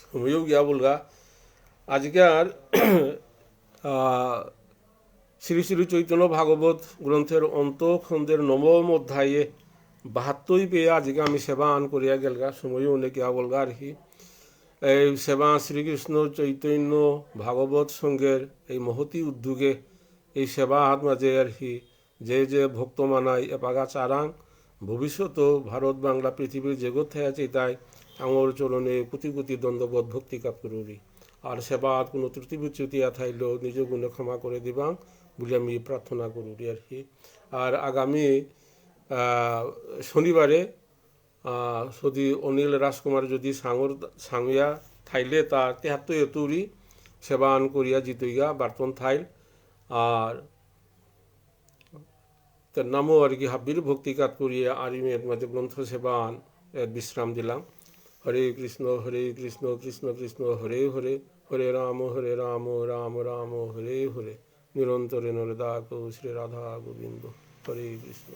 সময়ও গিয়া বলগা। আজকের শ্রী শ্রী চৈতন্য ভাগবত গ্রন্থের অন্তখণ্ডের নবম অধ্যায়ে 72 পেয়ে আজকে আমি সেবা আন করিয়া গেলগা, সময়ও অনেক ইয়া বলগা আর কি। এই সেবা শ্রীকৃষ্ণ চৈতন্য ভাগবত সঙ্গের এই মহতি উদ্যোগে এই সেবা হাত মাঝে আর কি যে ভক্ত মানায় এপাগা চারাং ভবিষ্যত ভারত বাংলা পৃথিবীর জগৎ থেকে চেতায় আঙর চরণে কোটি কোটি দণ্ডবোধ ভক্তি কাপ করি। আর সেবাত কোনো ত্রুটি বিচ্যুতি থাইলেও নিজ গুণে ক্ষমা করে দিবাং বলে আমি প্রার্থনা করি আর কি। আর আগামী শনিবারে যদি অনিল রাজকুমার যদি সাঙিয়া থাইলে তার 73 এতুরি সেবান করিয়া জিতইগা বার্তন থাইল। আর তার নামও আর কি হাব্বির ভক্তিকাত করিয়া আর ইমের মধ্যে গ্রন্থ সেবান বিশ্রাম দিলাম। হরে কৃষ্ণ কৃষ্ণ কৃষ্ণ হরে হরে, হরে রাম রাম রাম হরে হরে। নিরন্তরে নরদাক শ্রী রাধা গোবিন্দ হরে কৃষ্ণ।